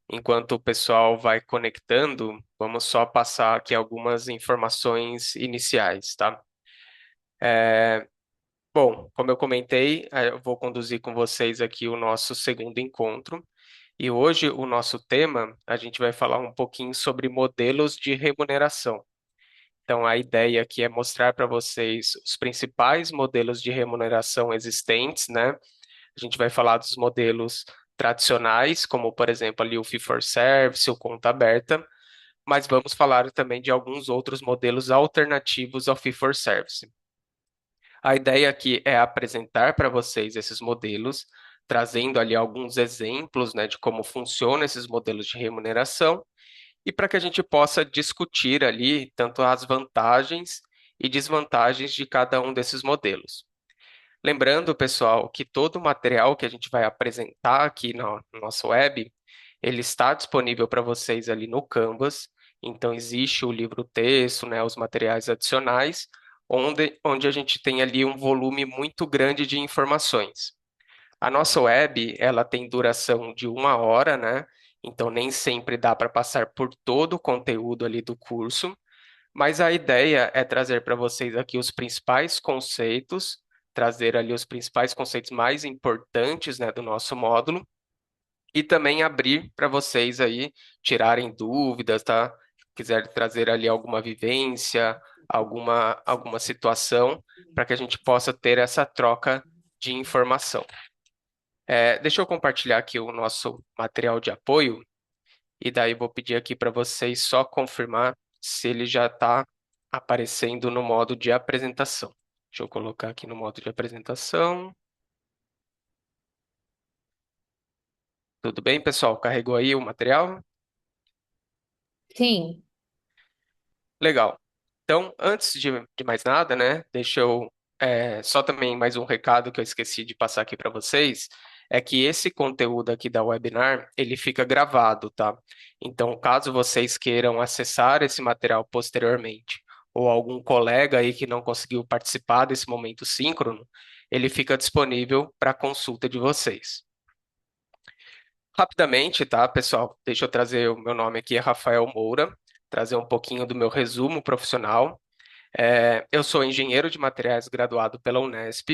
Enquanto o pessoal vai conectando, vamos só passar aqui algumas informações iniciais, tá? Bom, como eu comentei, eu vou conduzir com vocês aqui o nosso segundo encontro. E hoje o nosso tema, a gente vai falar um pouquinho sobre modelos de remuneração. Então, a ideia aqui é mostrar para vocês os principais modelos de remuneração existentes, né? A gente vai falar dos modelos tradicionais, como, por exemplo, ali o Fee for Service, o conta aberta, mas vamos falar também de alguns outros modelos alternativos ao Fee for Service. A ideia aqui é apresentar para vocês esses modelos, trazendo ali alguns exemplos, né, de como funcionam esses modelos de remuneração e para que a gente possa discutir ali tanto as vantagens e desvantagens de cada um desses modelos. Lembrando, pessoal, que todo o material que a gente vai apresentar aqui na nossa web, ele está disponível para vocês ali no Canvas. Então, existe o livro-texto, né, os materiais adicionais, onde a gente tem ali um volume muito grande de informações. A nossa web, ela tem duração de 1 hora, né? Então, nem sempre dá para passar por todo o conteúdo ali do curso, mas a ideia é trazer para vocês aqui os principais conceitos, trazer ali os principais conceitos mais importantes, né, do nosso módulo e também abrir para vocês aí tirarem dúvidas, tá? Quiser trazer ali alguma vivência, alguma situação, para que a gente possa ter essa troca de informação. Deixa eu compartilhar aqui o nosso material de apoio e daí vou pedir aqui para vocês só confirmar se ele já está aparecendo no modo de apresentação. Deixa eu colocar aqui no modo de apresentação. Tudo bem, pessoal? Carregou aí o material? Sim, Legal. Então, antes de mais nada, né, deixa eu só também mais um recado que eu esqueci de passar aqui para vocês, é que esse conteúdo aqui da webinar, ele fica gravado, tá? Então, caso vocês queiram acessar esse material posteriormente, ou algum colega aí que não conseguiu participar desse momento síncrono, ele fica disponível para consulta de vocês. Rapidamente, tá, pessoal? Deixa eu trazer o meu nome aqui, é Rafael Moura, trazer um pouquinho do meu resumo profissional. Eu sou engenheiro de materiais graduado pela Unesp,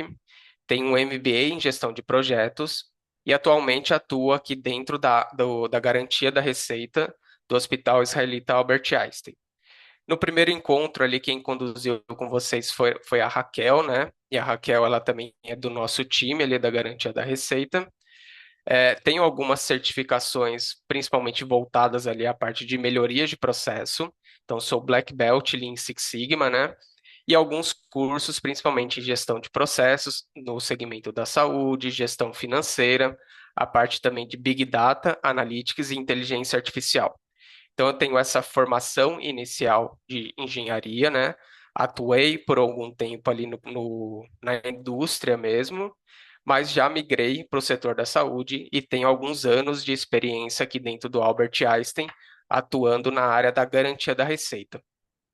tenho um MBA em gestão de projetos e atualmente atuo aqui dentro da garantia da receita do Hospital Israelita Albert Einstein. No primeiro encontro ali, quem conduziu com vocês foi a Raquel, né? E a Raquel, ela também é do nosso time ali da garantia da receita. Tenho algumas certificações, principalmente voltadas ali à parte de melhorias de processo. Então, sou Black Belt Lean Six Sigma, né? E alguns cursos, principalmente em gestão de processos, no segmento da saúde, gestão financeira, a parte também de Big Data, Analytics e Inteligência Artificial. Então, eu tenho essa formação inicial de engenharia, né? Atuei por algum tempo ali na indústria mesmo, mas já migrei para o setor da saúde e tenho alguns anos de experiência aqui dentro do Albert Einstein, atuando na área da garantia da receita,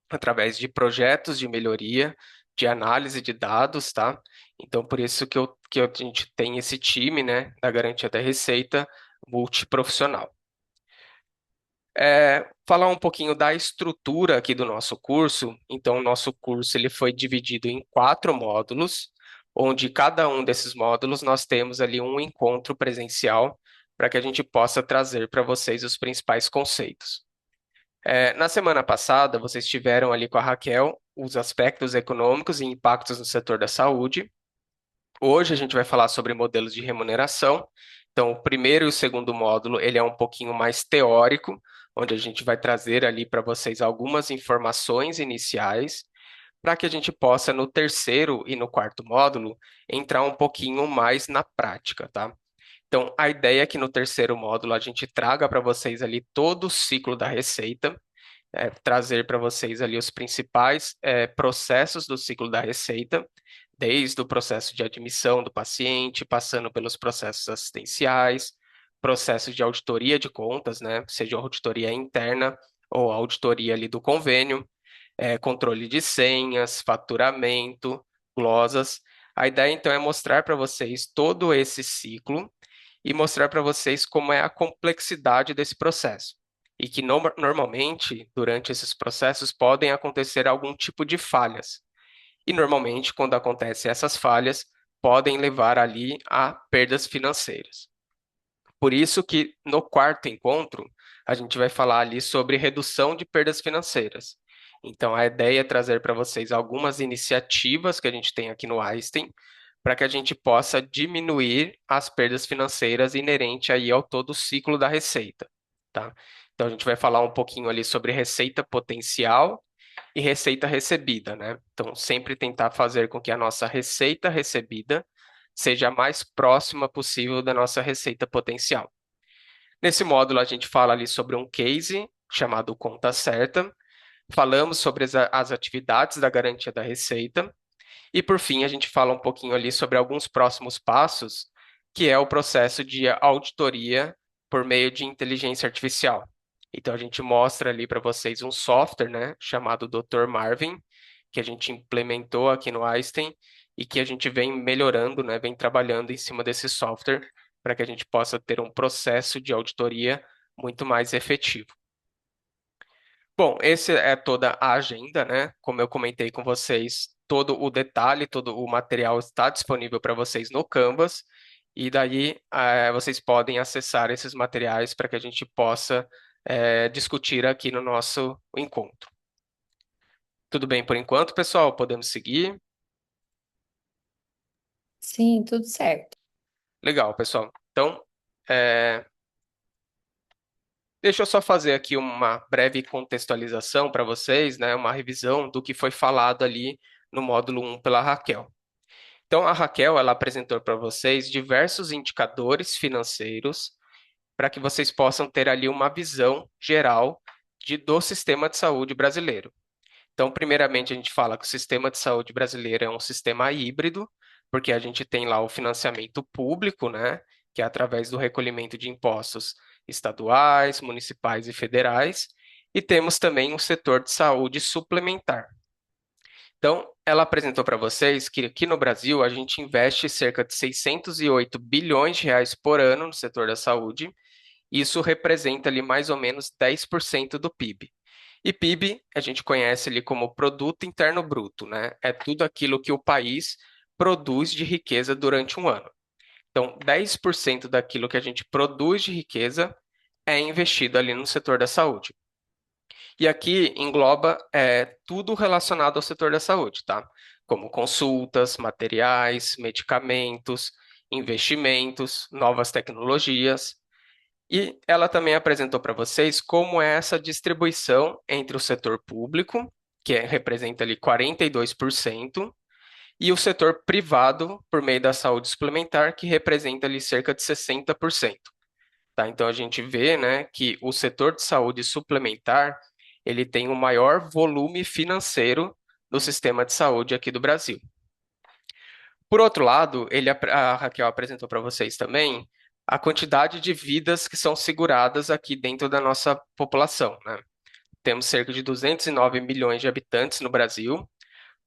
através de projetos de melhoria, de análise de dados, tá? Então, por isso que a gente tem esse time, né, da garantia da receita multiprofissional. Falar um pouquinho da estrutura aqui do nosso curso. Então, o nosso curso ele foi dividido em 4 módulos, onde cada um desses módulos nós temos ali um encontro presencial para que a gente possa trazer para vocês os principais conceitos. Na semana passada, vocês tiveram ali com a Raquel os aspectos econômicos e impactos no setor da saúde. Hoje a gente vai falar sobre modelos de remuneração. Então, o primeiro e o segundo módulo, ele é um pouquinho mais teórico, onde a gente vai trazer ali para vocês algumas informações iniciais, para que a gente possa, no terceiro e no quarto módulo, entrar um pouquinho mais na prática, tá? Então, a ideia é que no terceiro módulo a gente traga para vocês ali todo o ciclo da receita, trazer para vocês ali os principais processos do ciclo da receita, desde o processo de admissão do paciente, passando pelos processos assistenciais, processo de auditoria de contas, né, seja auditoria interna ou auditoria ali do convênio, controle de senhas, faturamento, glosas. A ideia então é mostrar para vocês todo esse ciclo e mostrar para vocês como é a complexidade desse processo. E que normalmente, durante esses processos, podem acontecer algum tipo de falhas. E normalmente, quando acontecem essas falhas, podem levar ali a perdas financeiras. Por isso que no quarto encontro, a gente vai falar ali sobre redução de perdas financeiras. Então, a ideia é trazer para vocês algumas iniciativas que a gente tem aqui no Einstein, para que a gente possa diminuir as perdas financeiras inerente aí ao todo o ciclo da receita, tá? Então, a gente vai falar um pouquinho ali sobre receita potencial e receita recebida, né? Então, sempre tentar fazer com que a nossa receita recebida seja a mais próxima possível da nossa receita potencial. Nesse módulo, a gente fala ali sobre um case chamado Conta Certa, falamos sobre as atividades da garantia da receita, e por fim, a gente fala um pouquinho ali sobre alguns próximos passos, que é o processo de auditoria por meio de inteligência artificial. Então, a gente mostra ali para vocês um software, né, chamado Dr. Marvin, que a gente implementou aqui no Einstein e que a gente vem melhorando, né, vem trabalhando em cima desse software para que a gente possa ter um processo de auditoria muito mais efetivo. Bom, esse é toda a agenda, né? Como eu comentei com vocês, todo o detalhe, todo o material está disponível para vocês no Canvas, e daí vocês podem acessar esses materiais para que a gente possa discutir aqui no nosso encontro. Tudo bem por enquanto, pessoal? Podemos seguir? Sim, tudo certo. Legal, pessoal. Então, é, deixa eu só fazer aqui uma breve contextualização para vocês, né? Uma revisão do que foi falado ali no módulo 1 pela Raquel. Então, a Raquel, ela apresentou para vocês diversos indicadores financeiros para que vocês possam ter ali uma visão geral do sistema de saúde brasileiro. Então, primeiramente, a gente fala que o sistema de saúde brasileiro é um sistema híbrido, porque a gente tem lá o financiamento público, né, que é através do recolhimento de impostos estaduais, municipais e federais, e temos também um setor de saúde suplementar. Então, ela apresentou para vocês que aqui no Brasil a gente investe cerca de 608 bilhões de reais por ano no setor da saúde. Isso representa ali mais ou menos 10% do PIB. E PIB a gente conhece ali como Produto Interno Bruto, né? É tudo aquilo que o país produz de riqueza durante um ano. Então, 10% daquilo que a gente produz de riqueza é investido ali no setor da saúde. E aqui engloba tudo relacionado ao setor da saúde, tá? Como consultas, materiais, medicamentos, investimentos, novas tecnologias. E ela também apresentou para vocês como é essa distribuição entre o setor público, que representa ali 42%, e o setor privado, por meio da saúde suplementar, que representa ali cerca de 60%. Tá? Então a gente vê, né, que o setor de saúde suplementar ele tem o maior volume financeiro do sistema de saúde aqui do Brasil. Por outro lado, a Raquel apresentou para vocês também a quantidade de vidas que são seguradas aqui dentro da nossa população, né? Temos cerca de 209 milhões de habitantes no Brasil.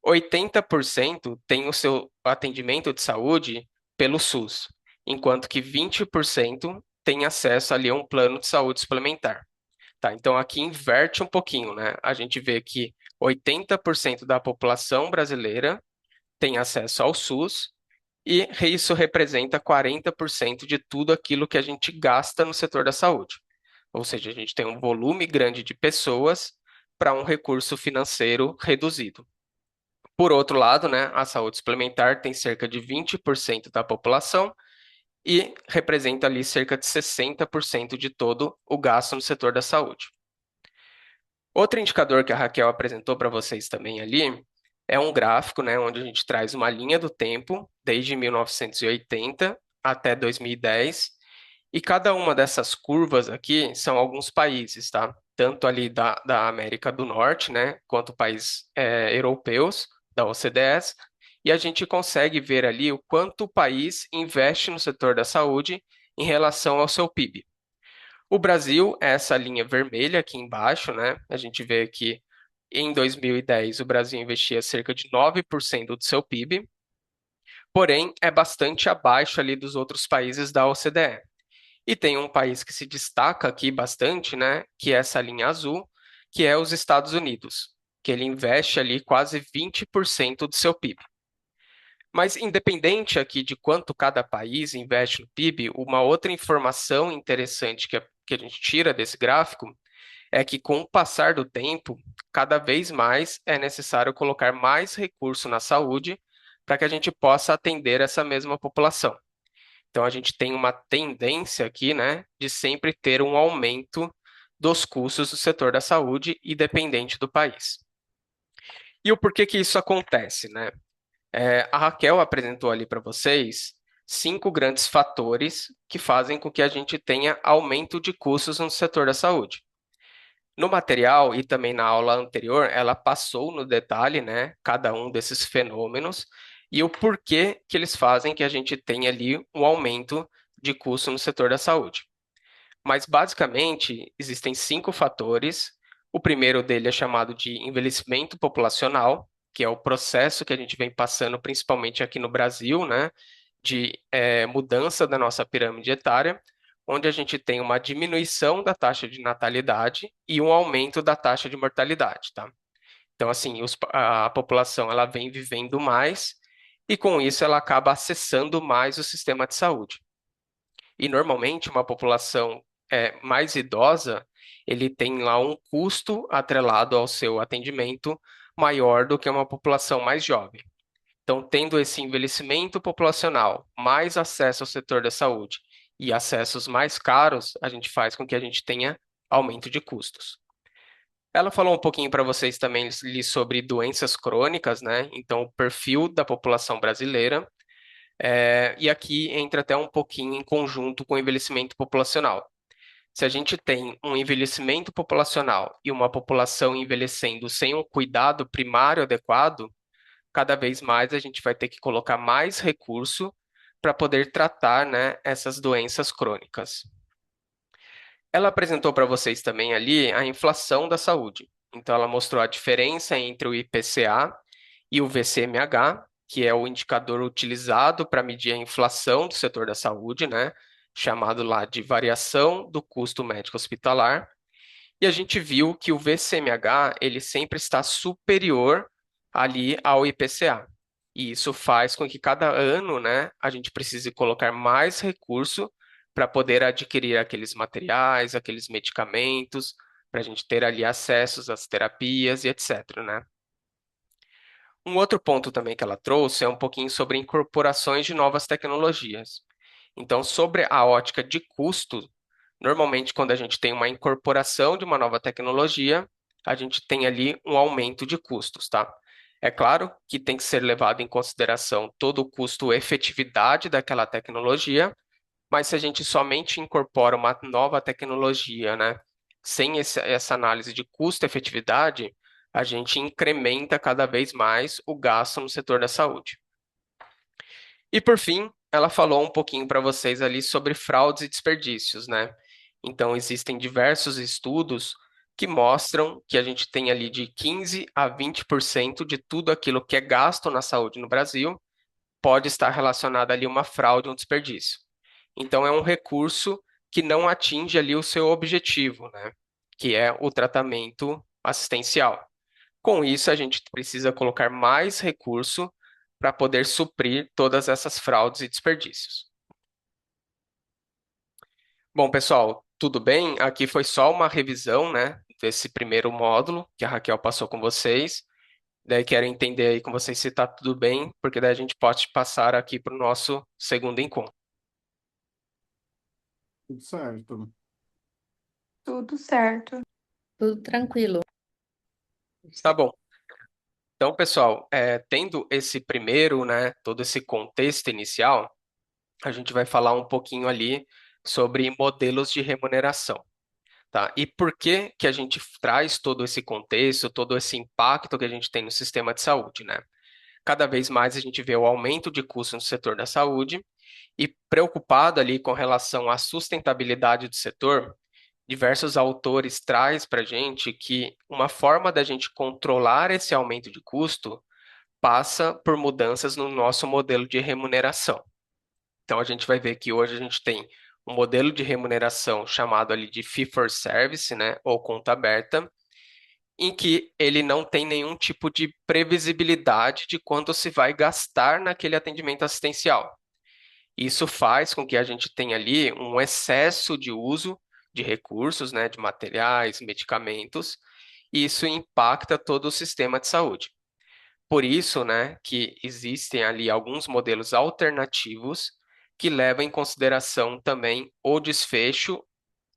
80% tem o seu atendimento de saúde pelo SUS, enquanto que 20% tem acesso ali a um plano de saúde suplementar. Tá, então aqui inverte um pouquinho, né? A gente vê que 80% da população brasileira tem acesso ao SUS e isso representa 40% de tudo aquilo que a gente gasta no setor da saúde. Ou seja, a gente tem um volume grande de pessoas para um recurso financeiro reduzido. Por outro lado, né, a saúde suplementar tem cerca de 20% da população e representa ali cerca de 60% de todo o gasto no setor da saúde. Outro indicador que a Raquel apresentou para vocês também ali é um gráfico, né, onde a gente traz uma linha do tempo desde 1980 até 2010, e cada uma dessas curvas aqui são alguns países, tá? Tanto ali da América do Norte, né, quanto países europeus da OCDE, e a gente consegue ver ali o quanto o país investe no setor da saúde em relação ao seu PIB. O Brasil é essa linha vermelha aqui embaixo, né? A gente vê que em 2010 o Brasil investia cerca de 9% do seu PIB. porém é bastante abaixo ali dos outros países da OCDE. E tem um país que se destaca aqui bastante, né, que é essa linha azul, que é os Estados Unidos, que ele investe ali quase 20% do seu PIB. Mas independente aqui de quanto cada país investe no PIB, uma outra informação interessante que a gente tira desse gráfico é que com o passar do tempo, cada vez mais é necessário colocar mais recurso na saúde para que a gente possa atender essa mesma população. Então a gente tem uma tendência aqui, né, de sempre ter um aumento dos custos do setor da saúde, independente do país. E o porquê que isso acontece, né? A Raquel apresentou ali para vocês 5 grandes fatores que fazem com que a gente tenha aumento de custos no setor da saúde. No material e também na aula anterior, ela passou no detalhe, né, cada um desses fenômenos e o porquê que eles fazem que a gente tenha ali um aumento de custo no setor da saúde. Mas basicamente existem 5 fatores. O primeiro dele é chamado de envelhecimento populacional, que é o processo que a gente vem passando, principalmente aqui no Brasil, né, de mudança da nossa pirâmide etária, onde a gente tem uma diminuição da taxa de natalidade e um aumento da taxa de mortalidade, tá? Então, assim, a população ela vem vivendo mais e com isso ela acaba acessando mais o sistema de saúde. E normalmente uma população mais idosa, ele tem lá um custo atrelado ao seu atendimento maior do que uma população mais jovem. Então, tendo esse envelhecimento populacional, mais acesso ao setor da saúde e acessos mais caros, a gente faz com que a gente tenha aumento de custos. Ela falou um pouquinho para vocês também ali sobre doenças crônicas, né? Então, o perfil da população brasileira. E aqui entra até um pouquinho em conjunto com o envelhecimento populacional. Se a gente tem um envelhecimento populacional e uma população envelhecendo sem um cuidado primário adequado, cada vez mais a gente vai ter que colocar mais recurso para poder tratar, né, essas doenças crônicas. Ela apresentou para vocês também ali a inflação da saúde. Então, ela mostrou a diferença entre o IPCA e o VCMH, que é o indicador utilizado para medir a inflação do setor da saúde, né? Chamado lá de variação do custo médico hospitalar. E a gente viu que o VCMH ele sempre está superior ali ao IPCA. E isso faz com que cada ano, né, a gente precise colocar mais recurso para poder adquirir aqueles materiais, aqueles medicamentos, para a gente ter ali acessos às terapias e etc, né? Um outro ponto também que ela trouxe é um pouquinho sobre incorporações de novas tecnologias. Então, sobre a ótica de custo, normalmente quando a gente tem uma incorporação de uma nova tecnologia, a gente tem ali um aumento de custos, tá? É claro que tem que ser levado em consideração todo o custo-efetividade daquela tecnologia, mas se a gente somente incorpora uma nova tecnologia, né, sem essa análise de custo-efetividade, a gente incrementa cada vez mais o gasto no setor da saúde. E por fim, ela falou um pouquinho para vocês ali sobre fraudes e desperdícios, né? Então, existem diversos estudos que mostram que a gente tem ali de 15 a 20% de tudo aquilo que é gasto na saúde no Brasil pode estar relacionado ali a uma fraude, um desperdício. Então, é um recurso que não atinge ali o seu objetivo, né? Que é o tratamento assistencial. Com isso, a gente precisa colocar mais recurso para poder suprir todas essas fraudes e desperdícios. Bom, pessoal, tudo bem? Aqui foi só uma revisão, né, desse primeiro módulo que a Raquel passou com vocês. Daí quero entender aí com vocês se está tudo bem, porque daí a gente pode passar aqui para o nosso segundo encontro. Tudo certo. Tudo certo. Tudo tranquilo. Tá bom. Então, pessoal, tendo esse primeiro, né, todo esse contexto inicial, a gente vai falar um pouquinho ali sobre modelos de remuneração. Tá? E por que que a gente traz todo esse contexto, todo esse impacto que a gente tem no sistema de saúde, né? Cada vez mais a gente vê o aumento de custos no setor da saúde e preocupado ali com relação à sustentabilidade do setor, diversos autores traz para a gente que uma forma da gente controlar esse aumento de custo passa por mudanças no nosso modelo de remuneração. Então, a gente vai ver que hoje a gente tem um modelo de remuneração chamado ali de fee for service, né, ou conta aberta, em que ele não tem nenhum tipo de previsibilidade de quanto se vai gastar naquele atendimento assistencial. Isso faz com que a gente tenha ali um excesso de uso de recursos, né, de materiais, medicamentos, e isso impacta todo o sistema de saúde. Por isso, né, que existem ali alguns modelos alternativos que levam em consideração também o desfecho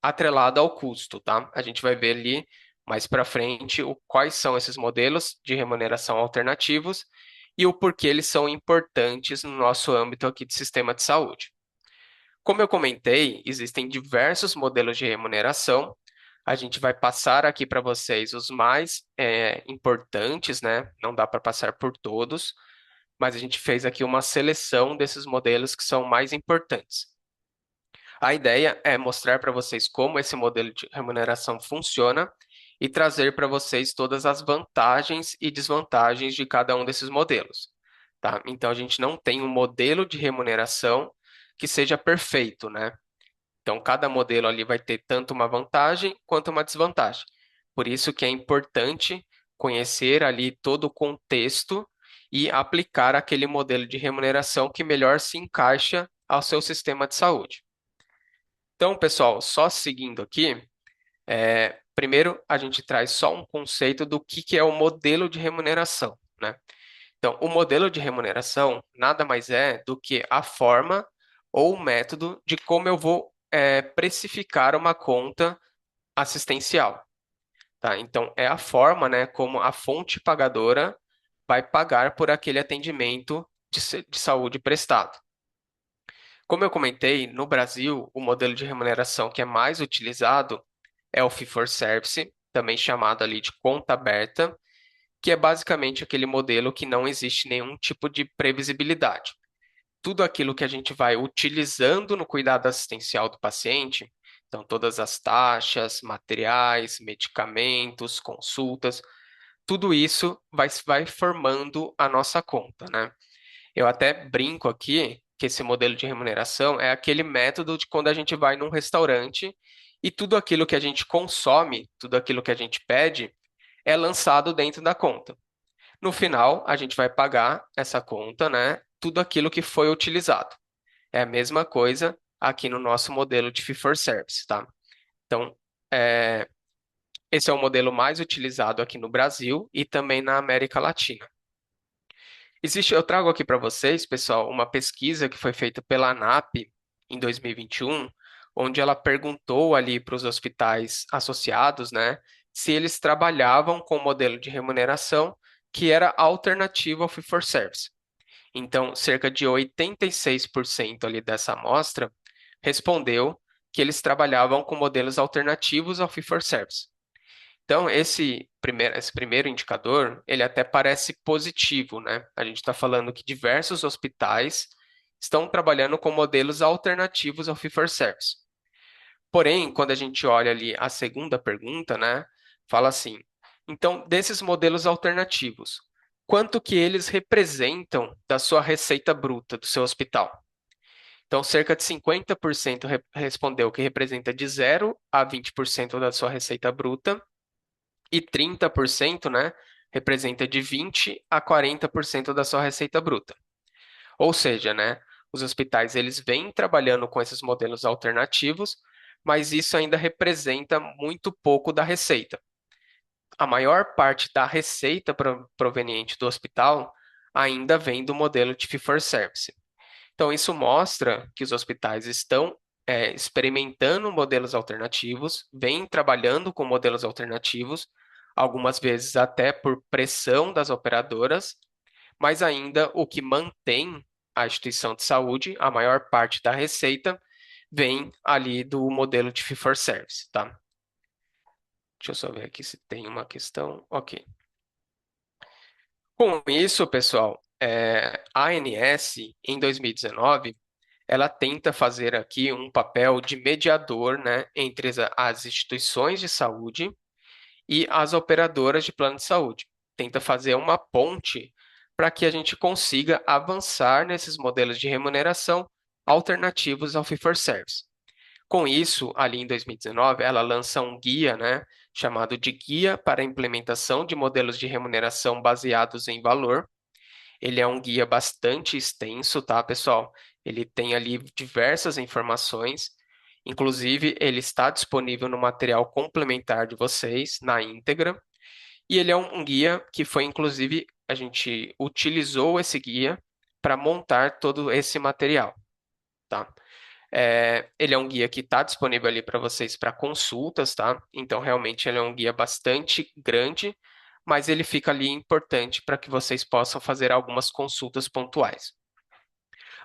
atrelado ao custo, tá? A gente vai ver ali mais para frente quais são esses modelos de remuneração alternativos e o porquê eles são importantes no nosso âmbito aqui de sistema de saúde. Como eu comentei, existem diversos modelos de remuneração. A gente vai passar aqui para vocês os mais importantes, né? Não dá para passar por todos, mas a gente fez aqui uma seleção desses modelos que são mais importantes. A ideia é mostrar para vocês como esse modelo de remuneração funciona e trazer para vocês todas as vantagens e desvantagens de cada um desses modelos, tá? Então a gente não tem um modelo de remuneração que seja perfeito, né? Então cada modelo ali vai ter tanto uma vantagem quanto uma desvantagem. Por isso que é importante conhecer ali todo o contexto e aplicar aquele modelo de remuneração que melhor se encaixa ao seu sistema de saúde. Então, pessoal, só seguindo aqui, primeiro a gente traz só um conceito do que é o modelo de remuneração, né? Então, o modelo de remuneração nada mais é do que a forma ou o método de como eu vou precificar uma conta assistencial, tá? Então, é a forma, né, como a fonte pagadora vai pagar por aquele atendimento de saúde prestado. Como eu comentei, no Brasil, o modelo de remuneração que é mais utilizado é o fee for service, também chamado ali de conta aberta, que é basicamente aquele modelo que não existe nenhum tipo de previsibilidade. Tudo aquilo que a gente vai utilizando no cuidado assistencial do paciente, então todas as taxas, materiais, medicamentos, consultas, tudo isso vai formando a nossa conta, né? Eu até brinco aqui que esse modelo de remuneração é aquele método de quando a gente vai num restaurante e tudo aquilo que a gente consome, tudo aquilo que a gente pede, é lançado dentro da conta. No final, a gente vai pagar essa conta, né? Tudo aquilo que foi utilizado. É a mesma coisa aqui no nosso modelo de fee for service, tá? Então, é, esse é o modelo mais utilizado aqui no Brasil e também na América Latina. Eu trago aqui para vocês, pessoal, uma pesquisa que foi feita pela ANAP em 2021, onde ela perguntou ali para os hospitais associados, né, se eles trabalhavam com um modelo de remuneração que era alternativo ao fee for service. Então, cerca de 86% ali dessa amostra respondeu que eles trabalhavam com modelos alternativos ao fee for service. Então, esse primeiro indicador, ele até parece positivo, né? A gente está falando que diversos hospitais estão trabalhando com modelos alternativos ao fee for service. Porém, quando a gente olha ali a segunda pergunta, né, fala assim: então, desses modelos alternativos, quanto que eles representam da sua receita bruta do seu hospital? Então, cerca de 50% respondeu que representa de 0 a 20% da sua receita bruta e 30%, né, representa de 20 a 40% da sua receita bruta. Ou seja, né, os hospitais eles vêm trabalhando com esses modelos alternativos, mas isso ainda representa muito pouco da receita. A maior parte da receita proveniente do hospital ainda vem do modelo de fee for service. Então, isso mostra que os hospitais estão experimentando modelos alternativos, vêm trabalhando com modelos alternativos, algumas vezes até por pressão das operadoras, mas ainda o que mantém a instituição de saúde, a maior parte da receita, vem ali do modelo de fee for service, tá? Deixa eu só ver aqui se tem uma questão. Ok. Com isso, pessoal, a ANS, em 2019, ela tenta fazer aqui um papel de mediador, né, entre as instituições de saúde e as operadoras de plano de saúde. Tenta fazer uma ponte para que a gente consiga avançar nesses modelos de remuneração alternativos ao fee-for-service. Com isso, ali em 2019, ela lança um guia, né, chamado de Guia para a Implementação de Modelos de Remuneração Baseados em Valor. Ele é um guia bastante extenso, tá, pessoal? Ele tem ali diversas informações. Inclusive, ele está disponível no material complementar de vocês, na íntegra. E ele é um guia que foi, inclusive, a gente utilizou esse guia para montar todo esse material, tá? Ele é um guia que está disponível ali para vocês para consultas, tá? Então, realmente, ele é um guia bastante grande, mas ele fica ali importante para que vocês possam fazer algumas consultas pontuais.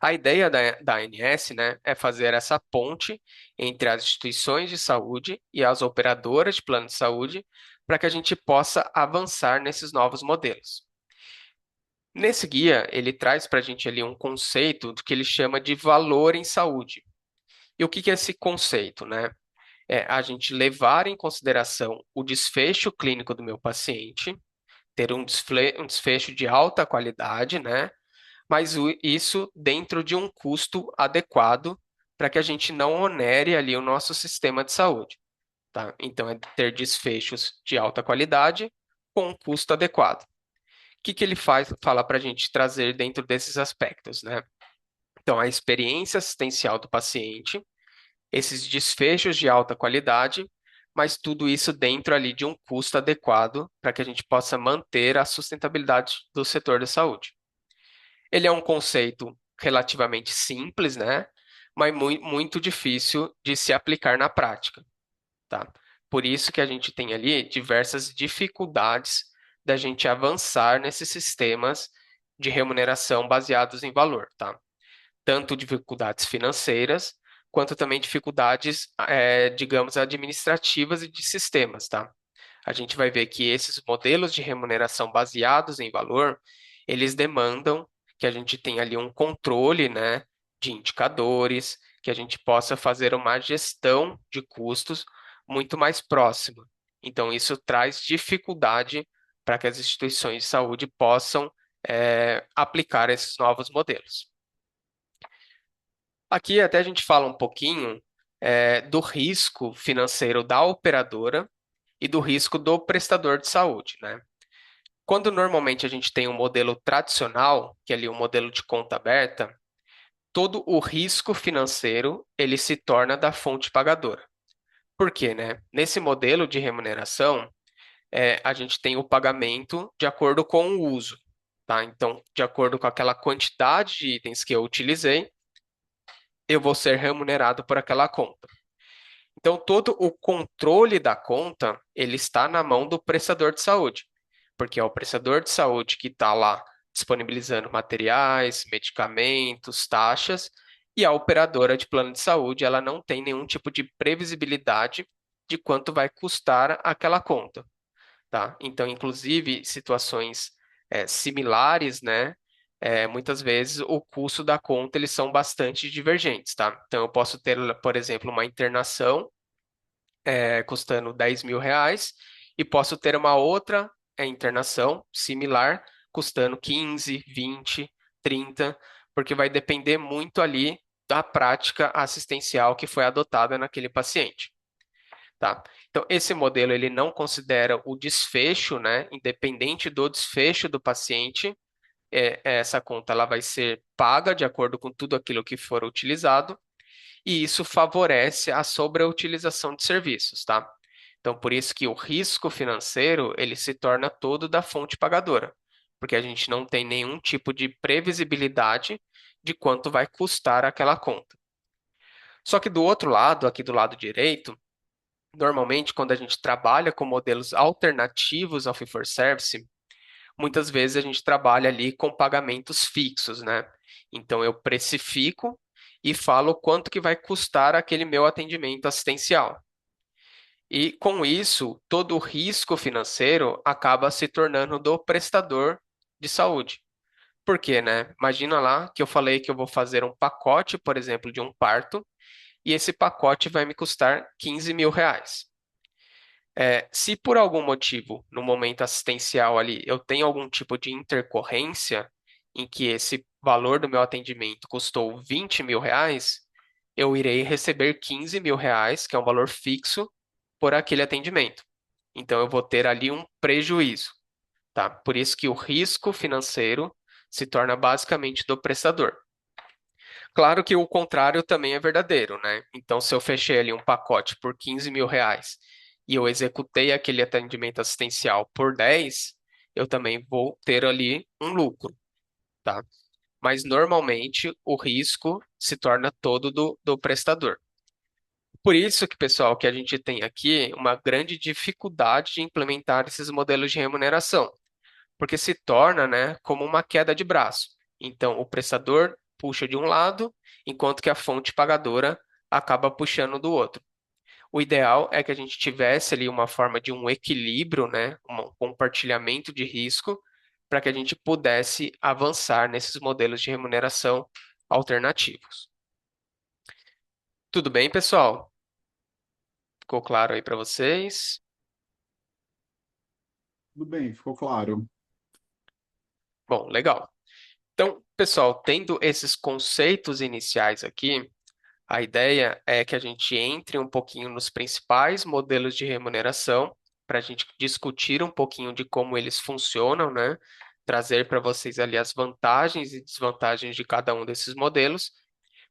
A ideia da ANS, né, é fazer essa ponte entre as instituições de saúde e as operadoras de plano de saúde para que a gente possa avançar nesses novos modelos. Nesse guia, ele traz para a gente ali um conceito do que ele chama de valor em saúde. E o que é esse conceito, né? É a gente levar em consideração o desfecho clínico do meu paciente, ter um desfecho de alta qualidade, né? Mas isso dentro de um custo adequado para que a gente não onere ali o nosso sistema de saúde, tá? Então, é ter desfechos de alta qualidade com um custo adequado. O que ele fala para a gente trazer dentro desses aspectos, né? Então, a experiência assistencial do paciente, esses desfechos de alta qualidade, mas tudo isso dentro ali de um custo adequado para que a gente possa manter a sustentabilidade do setor da saúde. Ele é um conceito relativamente simples, né? Mas muito difícil de se aplicar na prática, tá? Por isso que a gente tem ali diversas dificuldades da gente avançar nesses sistemas de remuneração baseados em valor, tá? Tanto dificuldades financeiras, quanto também dificuldades, digamos, administrativas e de sistemas, tá? A gente vai ver que esses modelos de remuneração baseados em valor, eles demandam que a gente tenha ali um controle, né, de indicadores, que a gente possa fazer uma gestão de custos muito mais próxima. Então, isso traz dificuldade para que as instituições de saúde possam, aplicar esses novos modelos. Aqui até a gente fala um pouquinho, do risco financeiro da operadora e do risco do prestador de saúde, né? Quando normalmente a gente tem um modelo tradicional, que é ali um modelo de conta aberta, todo o risco financeiro ele se torna da fonte pagadora. Por quê, né? Nesse modelo de remuneração, a gente tem o pagamento de acordo com o uso, tá? Então, de acordo com aquela quantidade de itens que eu utilizei, eu vou ser remunerado por aquela conta. Então, todo o controle da conta, ele está na mão do prestador de saúde, porque é o prestador de saúde que está lá disponibilizando materiais, medicamentos, taxas, e a operadora de plano de saúde, ela não tem nenhum tipo de previsibilidade de quanto vai custar aquela conta, tá? Então, inclusive, situações similares, né? Muitas vezes o custo da conta eles são bastante divergentes, tá? Então, eu posso ter, por exemplo, uma internação custando R$ 10.000 e posso ter uma outra internação similar custando 15, 20, 30, porque vai depender muito ali da prática assistencial que foi adotada naquele paciente, tá? Então, esse modelo ele não considera o desfecho, né? Independente do desfecho do paciente, essa conta ela vai ser paga de acordo com tudo aquilo que for utilizado e isso favorece a sobreutilização de serviços, tá? Então, por isso que o risco financeiro, ele se torna todo da fonte pagadora, porque a gente não tem nenhum tipo de previsibilidade de quanto vai custar aquela conta. Só que do outro lado, aqui do lado direito, normalmente quando a gente trabalha com modelos alternativos ao fee-for-service, muitas vezes a gente trabalha ali com pagamentos fixos, né? Então eu precifico e falo quanto que vai custar aquele meu atendimento assistencial. E com isso, todo o risco financeiro acaba se tornando do prestador de saúde. Por quê, né? Imagina lá que eu falei que eu vou fazer um pacote, por exemplo, de um parto, e esse pacote vai me custar R$ 15.000. Se por algum motivo, no momento assistencial ali, eu tenho algum tipo de intercorrência em que esse valor do meu atendimento custou R$ 20.000, eu irei receber R$ 15.000, que é um valor fixo, por aquele atendimento. Então, eu vou ter ali um prejuízo, tá? Por isso que o risco financeiro se torna basicamente do prestador. Claro que o contrário também é verdadeiro, né? Então, se eu fechei ali um pacote por R$ 15.000 e eu executei aquele atendimento assistencial por 10, eu também vou ter ali um lucro, tá? Mas normalmente o risco se torna todo do prestador. Por isso que, pessoal, que a gente tem aqui uma grande dificuldade de implementar esses modelos de remuneração, porque se torna, né, como uma queda de braço. Então, o prestador puxa de um lado, enquanto que a fonte pagadora acaba puxando do outro. O ideal é que a gente tivesse ali uma forma de um equilíbrio, né, um compartilhamento de risco, para que a gente pudesse avançar nesses modelos de remuneração alternativos. Tudo bem, pessoal? Ficou claro aí para vocês? Tudo bem, ficou claro. Bom, legal. Então, pessoal, tendo esses conceitos iniciais aqui, a ideia é que a gente entre um pouquinho nos principais modelos de remuneração, para a gente discutir um pouquinho de como eles funcionam, né? Trazer para vocês ali as vantagens e desvantagens de cada um desses modelos,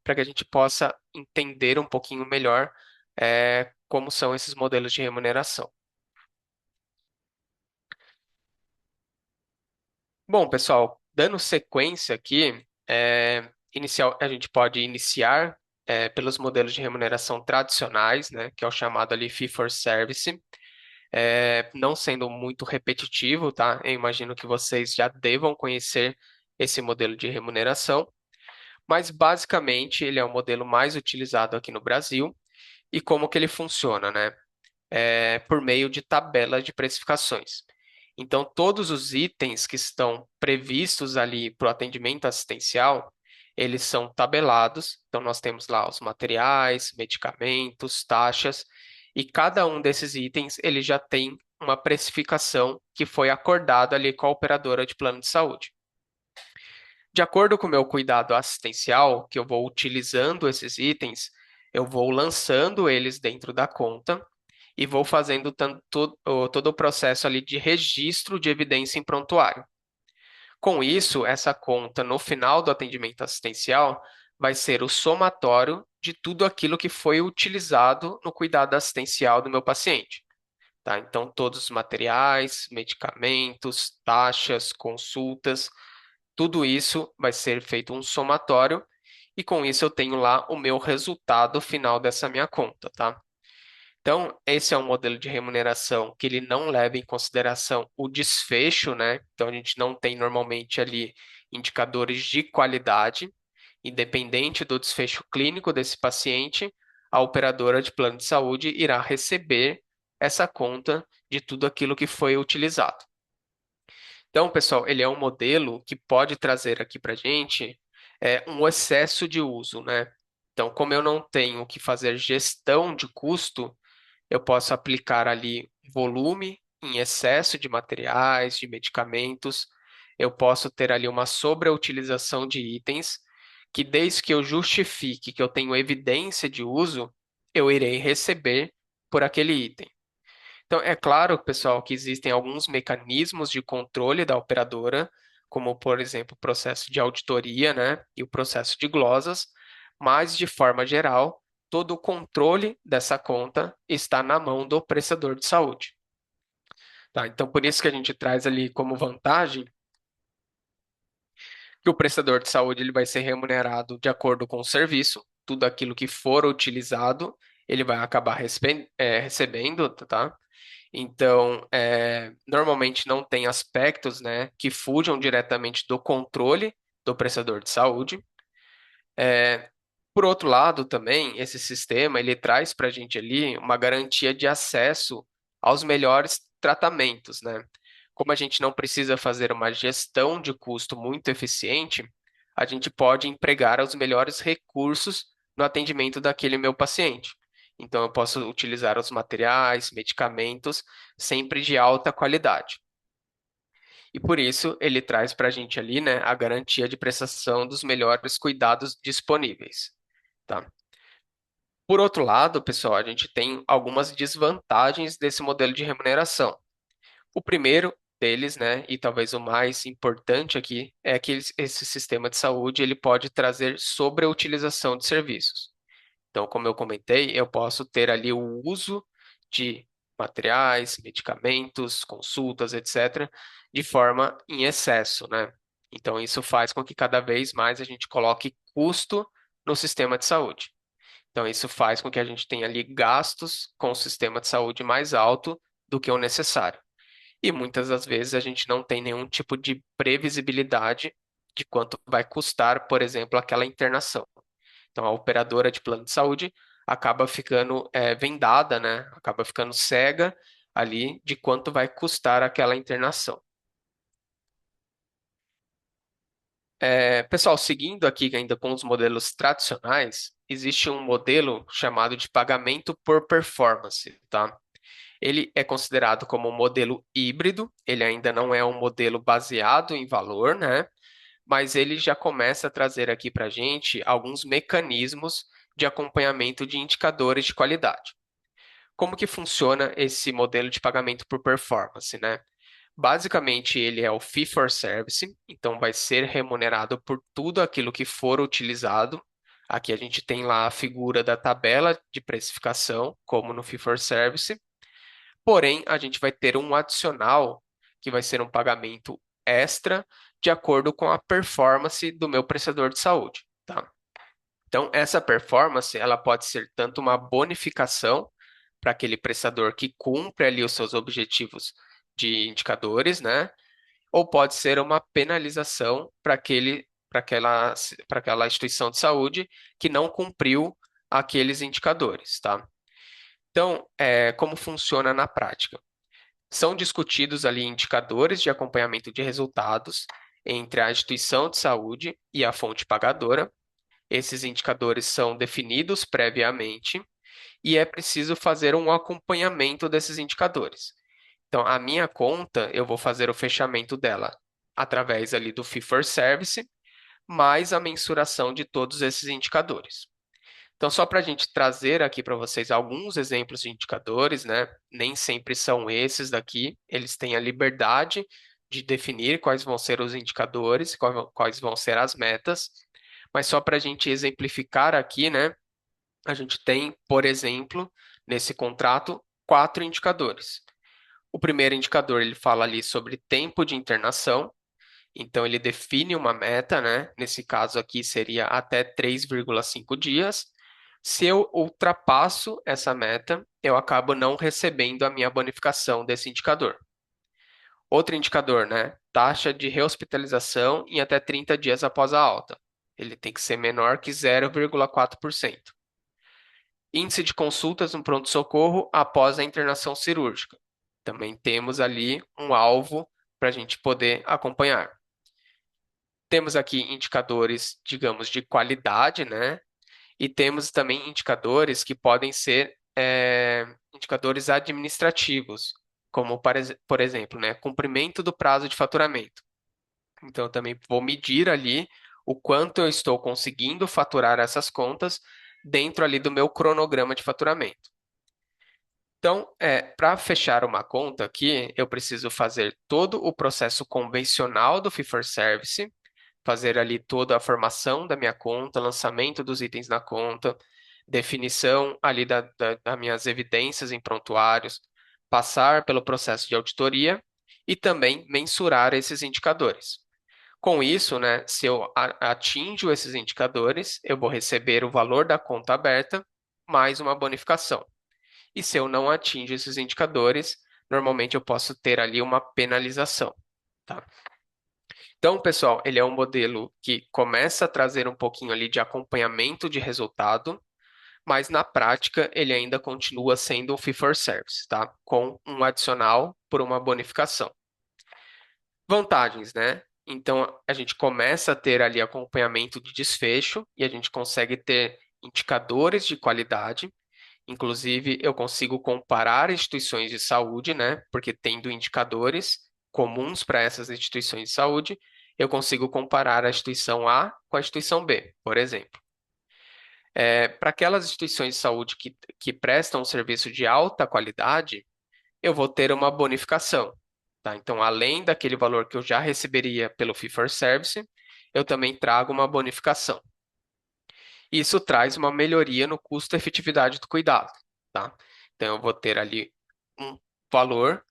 para que a gente possa entender um pouquinho melhor, como são esses modelos de remuneração. Bom, pessoal, dando sequência aqui, a gente pode iniciar pelos modelos de remuneração tradicionais, né, que é o chamado ali fee for service, não sendo muito repetitivo, tá? Eu imagino que vocês já devam conhecer esse modelo de remuneração, mas basicamente ele é o modelo mais utilizado aqui no Brasil. E como que ele funciona, né? Por meio de tabelas de precificações. Então, todos os itens que estão previstos ali para o atendimento assistencial, eles são tabelados. Então, nós temos lá os materiais, medicamentos, taxas, e cada um desses itens ele já tem uma precificação que foi acordada ali com a operadora de plano de saúde. De acordo com o meu cuidado assistencial, que eu vou utilizando esses itens, eu vou lançando eles dentro da conta e vou fazendo todo o processo ali de registro de evidência em prontuário. Com isso, essa conta, no final do atendimento assistencial, vai ser o somatório de tudo aquilo que foi utilizado no cuidado assistencial do meu paciente. Tá? Então, todos os materiais, medicamentos, taxas, consultas, tudo isso vai ser feito um somatório e com isso eu tenho lá o meu resultado final dessa minha conta, tá? Então, esse é um modelo de remuneração que ele não leva em consideração o desfecho, né? Então, a gente não tem normalmente ali indicadores de qualidade, independente do desfecho clínico desse paciente, a operadora de plano de saúde irá receber essa conta de tudo aquilo que foi utilizado. Então, pessoal, ele é um modelo que pode trazer aqui para a gente um excesso de uso, né? Então, como eu não tenho que fazer gestão de custo, eu posso aplicar ali volume em excesso de materiais, de medicamentos. Eu posso ter ali uma sobreutilização de itens, que desde que eu justifique que eu tenho evidência de uso, eu irei receber por aquele item. Então, é claro, pessoal, que existem alguns mecanismos de controle da operadora, como, por exemplo, o processo de auditoria, né, e o processo de glosas, mas, de forma geral, todo o controle dessa conta está na mão do prestador de saúde. Tá? Então, por isso que a gente traz ali como vantagem que o prestador de saúde ele vai ser remunerado de acordo com o serviço, tudo aquilo que for utilizado, ele vai acabar recebendo, tá? Então, normalmente não tem aspectos, né, que fujam diretamente do controle do prestador de saúde. Por outro lado, também, esse sistema ele traz para a gente ali uma garantia de acesso aos melhores tratamentos, né? Como a gente não precisa fazer uma gestão de custo muito eficiente, a gente pode empregar os melhores recursos no atendimento daquele meu paciente. Então, eu posso utilizar os materiais, medicamentos, sempre de alta qualidade. E por isso, ele traz para a gente ali, né, a garantia de prestação dos melhores cuidados disponíveis, tá? Por outro lado, pessoal, a gente tem algumas desvantagens desse modelo de remuneração. O primeiro deles, né, e talvez o mais importante aqui, é que esse sistema de saúde ele pode trazer sobreutilização de serviços. Então, como eu comentei, eu posso ter ali o uso de materiais, medicamentos, consultas, etc., de forma em excesso, né? Então, isso faz com que cada vez mais a gente coloque custo no sistema de saúde. Então, isso faz com que a gente tenha ali gastos com o sistema de saúde mais alto do que o necessário. E muitas das vezes a gente não tem nenhum tipo de previsibilidade de quanto vai custar, por exemplo, aquela internação. Então, a operadora de plano de saúde acaba ficando vendada, né? Acaba ficando cega ali de quanto vai custar aquela internação. Pessoal, seguindo aqui ainda com os modelos tradicionais, existe um modelo chamado de pagamento por performance, tá? Ele é considerado como um modelo híbrido, ele ainda não é um modelo baseado em valor, né? Mas ele já começa a trazer aqui para a gente alguns mecanismos de acompanhamento de indicadores de qualidade. Como que funciona esse modelo de pagamento por performance, né? Basicamente, ele é o fee for service, então vai ser remunerado por tudo aquilo que for utilizado. Aqui a gente tem lá a figura da tabela de precificação, como no fee for service. Porém, a gente vai ter um adicional, que vai ser um pagamento extra, de acordo com a performance do meu prestador de saúde, tá? Então, essa performance, ela pode ser tanto uma bonificação para aquele prestador que cumpre ali os seus objetivos de indicadores, né? Ou pode ser uma penalização para aquela instituição de saúde que não cumpriu aqueles indicadores, tá? Então, como funciona na prática? São discutidos ali indicadores de acompanhamento de resultados entre a instituição de saúde e a fonte pagadora. Esses indicadores são definidos previamente e é preciso fazer um acompanhamento desses indicadores. Então, a minha conta, eu vou fazer o fechamento dela através ali do Fee for Service, mais a mensuração de todos esses indicadores. Então, só para a gente trazer aqui para vocês alguns exemplos de indicadores, né? Nem sempre são esses daqui, eles têm a liberdade de definir quais vão ser os indicadores, quais vão ser as metas, mas só para a gente exemplificar aqui, né? A gente tem, por exemplo, nesse contrato, quatro indicadores. O primeiro indicador, ele fala ali sobre tempo de internação, então ele define uma meta, né? Nesse caso aqui seria até 3,5 dias. Se eu ultrapasso essa meta, eu acabo não recebendo a minha bonificação desse indicador. Outro indicador, né? Taxa de rehospitalização em até 30 dias após a alta. Ele tem que ser menor que 0,4%. Índice de consultas no pronto-socorro após a internação cirúrgica. Também temos ali um alvo para a gente poder acompanhar. Temos aqui indicadores, digamos, de qualidade, né? E temos também indicadores que podem ser indicadores administrativos, como, por exemplo, né, cumprimento do prazo de faturamento. Então, eu também vou medir ali o quanto eu estou conseguindo faturar essas contas dentro ali do meu cronograma de faturamento. Então, para fechar uma conta aqui, eu preciso fazer todo o processo convencional do Fee for Service, fazer ali toda a formação da minha conta, lançamento dos itens na conta, definição ali das minhas evidências em prontuários, passar pelo processo de auditoria e também mensurar esses indicadores. Com isso, né, se eu atinjo esses indicadores, eu vou receber o valor da conta aberta mais uma bonificação. E se eu não atingo esses indicadores, normalmente eu posso ter ali uma penalização, tá? Então, pessoal, ele é um modelo que começa a trazer um pouquinho ali de acompanhamento de resultado, mas na prática ele ainda continua sendo um fee for service, tá? Com um adicional por uma bonificação. Vantagens, né? Então, a gente começa a ter ali acompanhamento de desfecho e a gente consegue ter indicadores de qualidade. Inclusive, eu consigo comparar instituições de saúde, né? Porque tendo indicadores comuns para essas instituições de saúde, eu consigo comparar a instituição A com a instituição B, por exemplo. Para aquelas instituições de saúde que prestam um serviço de alta qualidade, eu vou ter uma bonificação, tá? Então, além daquele valor que eu já receberia pelo fee for service, eu também trago uma bonificação. Isso traz uma melhoria no custo-efetividade do cuidado, tá? Então, eu vou ter ali um valor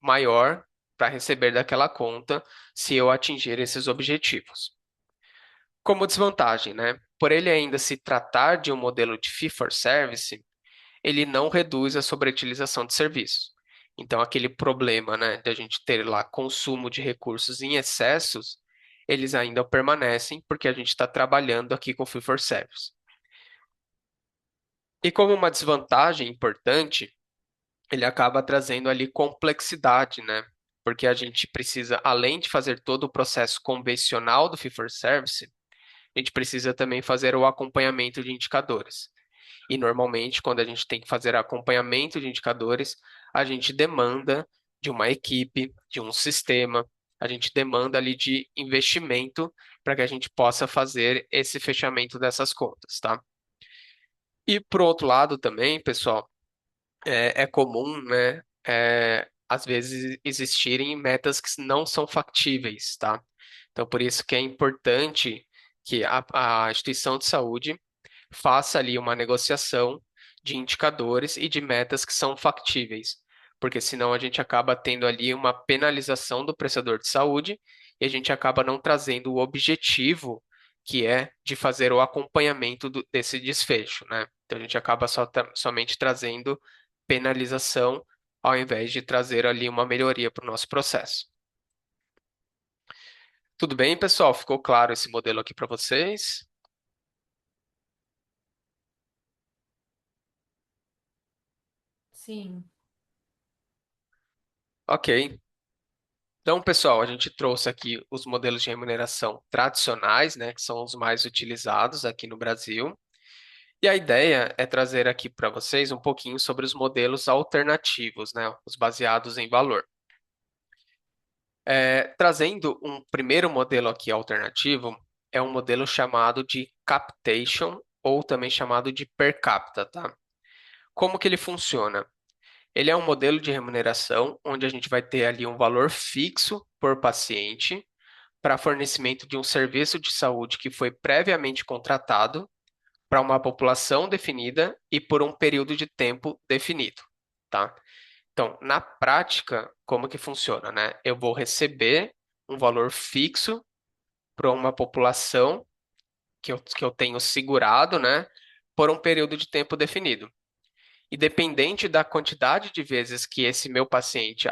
maior para receber daquela conta se eu atingir esses objetivos. Como desvantagem, né? Por ele ainda se tratar de um modelo de fee for service, ele não reduz a sobreutilização de serviços. Então, aquele problema, né, de a gente ter lá consumo de recursos em excessos, eles ainda permanecem porque a gente está trabalhando aqui com fee for service. E como uma desvantagem importante, ele acaba trazendo ali complexidade, né? Porque a gente precisa, além de fazer todo o processo convencional do fee for service, a gente precisa também fazer o acompanhamento de indicadores. E normalmente, quando a gente tem que fazer acompanhamento de indicadores, a gente demanda de uma equipe, de um sistema, a gente demanda ali de investimento para que a gente possa fazer esse fechamento dessas contas, tá? E por outro lado também, pessoal, é comum, né, às vezes existirem metas que não são factíveis, tá? Então, por isso que é importante que a instituição de saúde faça ali uma negociação de indicadores e de metas que são factíveis, porque senão a gente acaba tendo ali uma penalização do prestador de saúde e a gente acaba não trazendo o objetivo que é de fazer o acompanhamento desse desfecho, né? Então a gente acaba somente trazendo penalização ao invés de trazer ali uma melhoria para o nosso processo. Tudo bem, pessoal? Ficou claro esse modelo aqui para vocês? Sim. Ok. Então, pessoal, a gente trouxe aqui os modelos de remuneração tradicionais, né, que são os mais utilizados aqui no Brasil. E a ideia é trazer aqui para vocês um pouquinho sobre os modelos alternativos, né, os baseados em valor. Trazendo um primeiro modelo aqui alternativo, é um modelo chamado de capitation, ou também chamado de per capita, tá? Como que ele funciona? Ele é um modelo de remuneração onde a gente vai ter ali um valor fixo por paciente para fornecimento de um serviço de saúde que foi previamente contratado para uma população definida e por um período de tempo definido, tá? Então, na prática, como que funciona, né? Eu vou receber um valor fixo para uma população que eu tenho segurado, né, por um período de tempo definido. E dependente da quantidade de vezes que esse meu paciente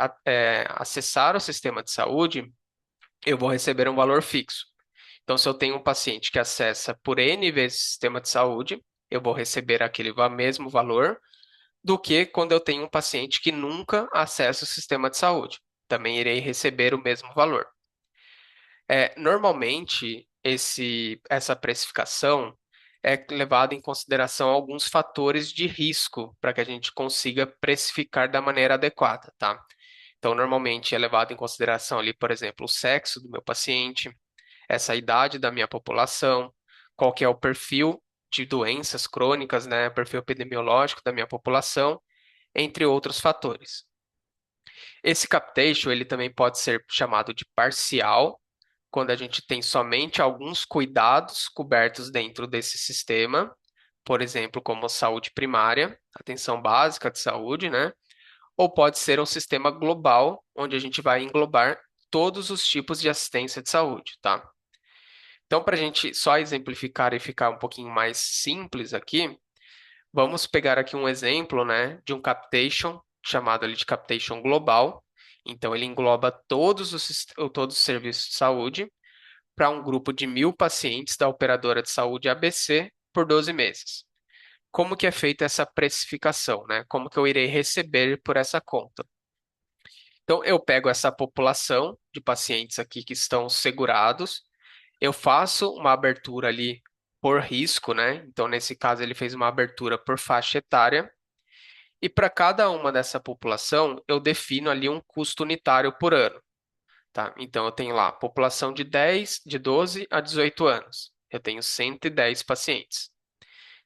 acessar o sistema de saúde, eu vou receber um valor fixo. Então, se eu tenho um paciente que acessa por N vezes o sistema de saúde, eu vou receber aquele mesmo valor do que quando eu tenho um paciente que nunca acessa o sistema de saúde. Também irei receber o mesmo valor. Normalmente, essa precificação é levada em consideração alguns fatores de risco para que a gente consiga precificar da maneira adequada, tá? Então, normalmente é levado em consideração ali, por exemplo, o sexo do meu paciente, essa idade da minha população, qual que é o perfil de doenças crônicas, né, perfil epidemiológico da minha população, entre outros fatores. Esse capitation, ele também pode ser chamado de parcial, quando a gente tem somente alguns cuidados cobertos dentro desse sistema, por exemplo, como saúde primária, atenção básica de saúde, né? Ou pode ser um sistema global, onde a gente vai englobar todos os tipos de assistência de saúde, tá? Então, para a gente só exemplificar e ficar um pouquinho mais simples aqui, vamos pegar aqui um exemplo, né, de um capitation, chamado ali de capitation global. Então, ele engloba todos os serviços de saúde para um grupo de 1.000 pacientes da operadora de saúde ABC por 12 meses. Como que é feita essa precificação, né? Como que eu irei receber por essa conta? Então, eu pego essa população de pacientes aqui que estão segurados, eu faço uma abertura ali por risco, né? Então, nesse caso, ele fez uma abertura por faixa etária. E para cada uma dessa população, eu defino ali um custo unitário por ano, tá? Então, eu tenho lá população de 12 a 18 anos. Eu tenho 110 pacientes.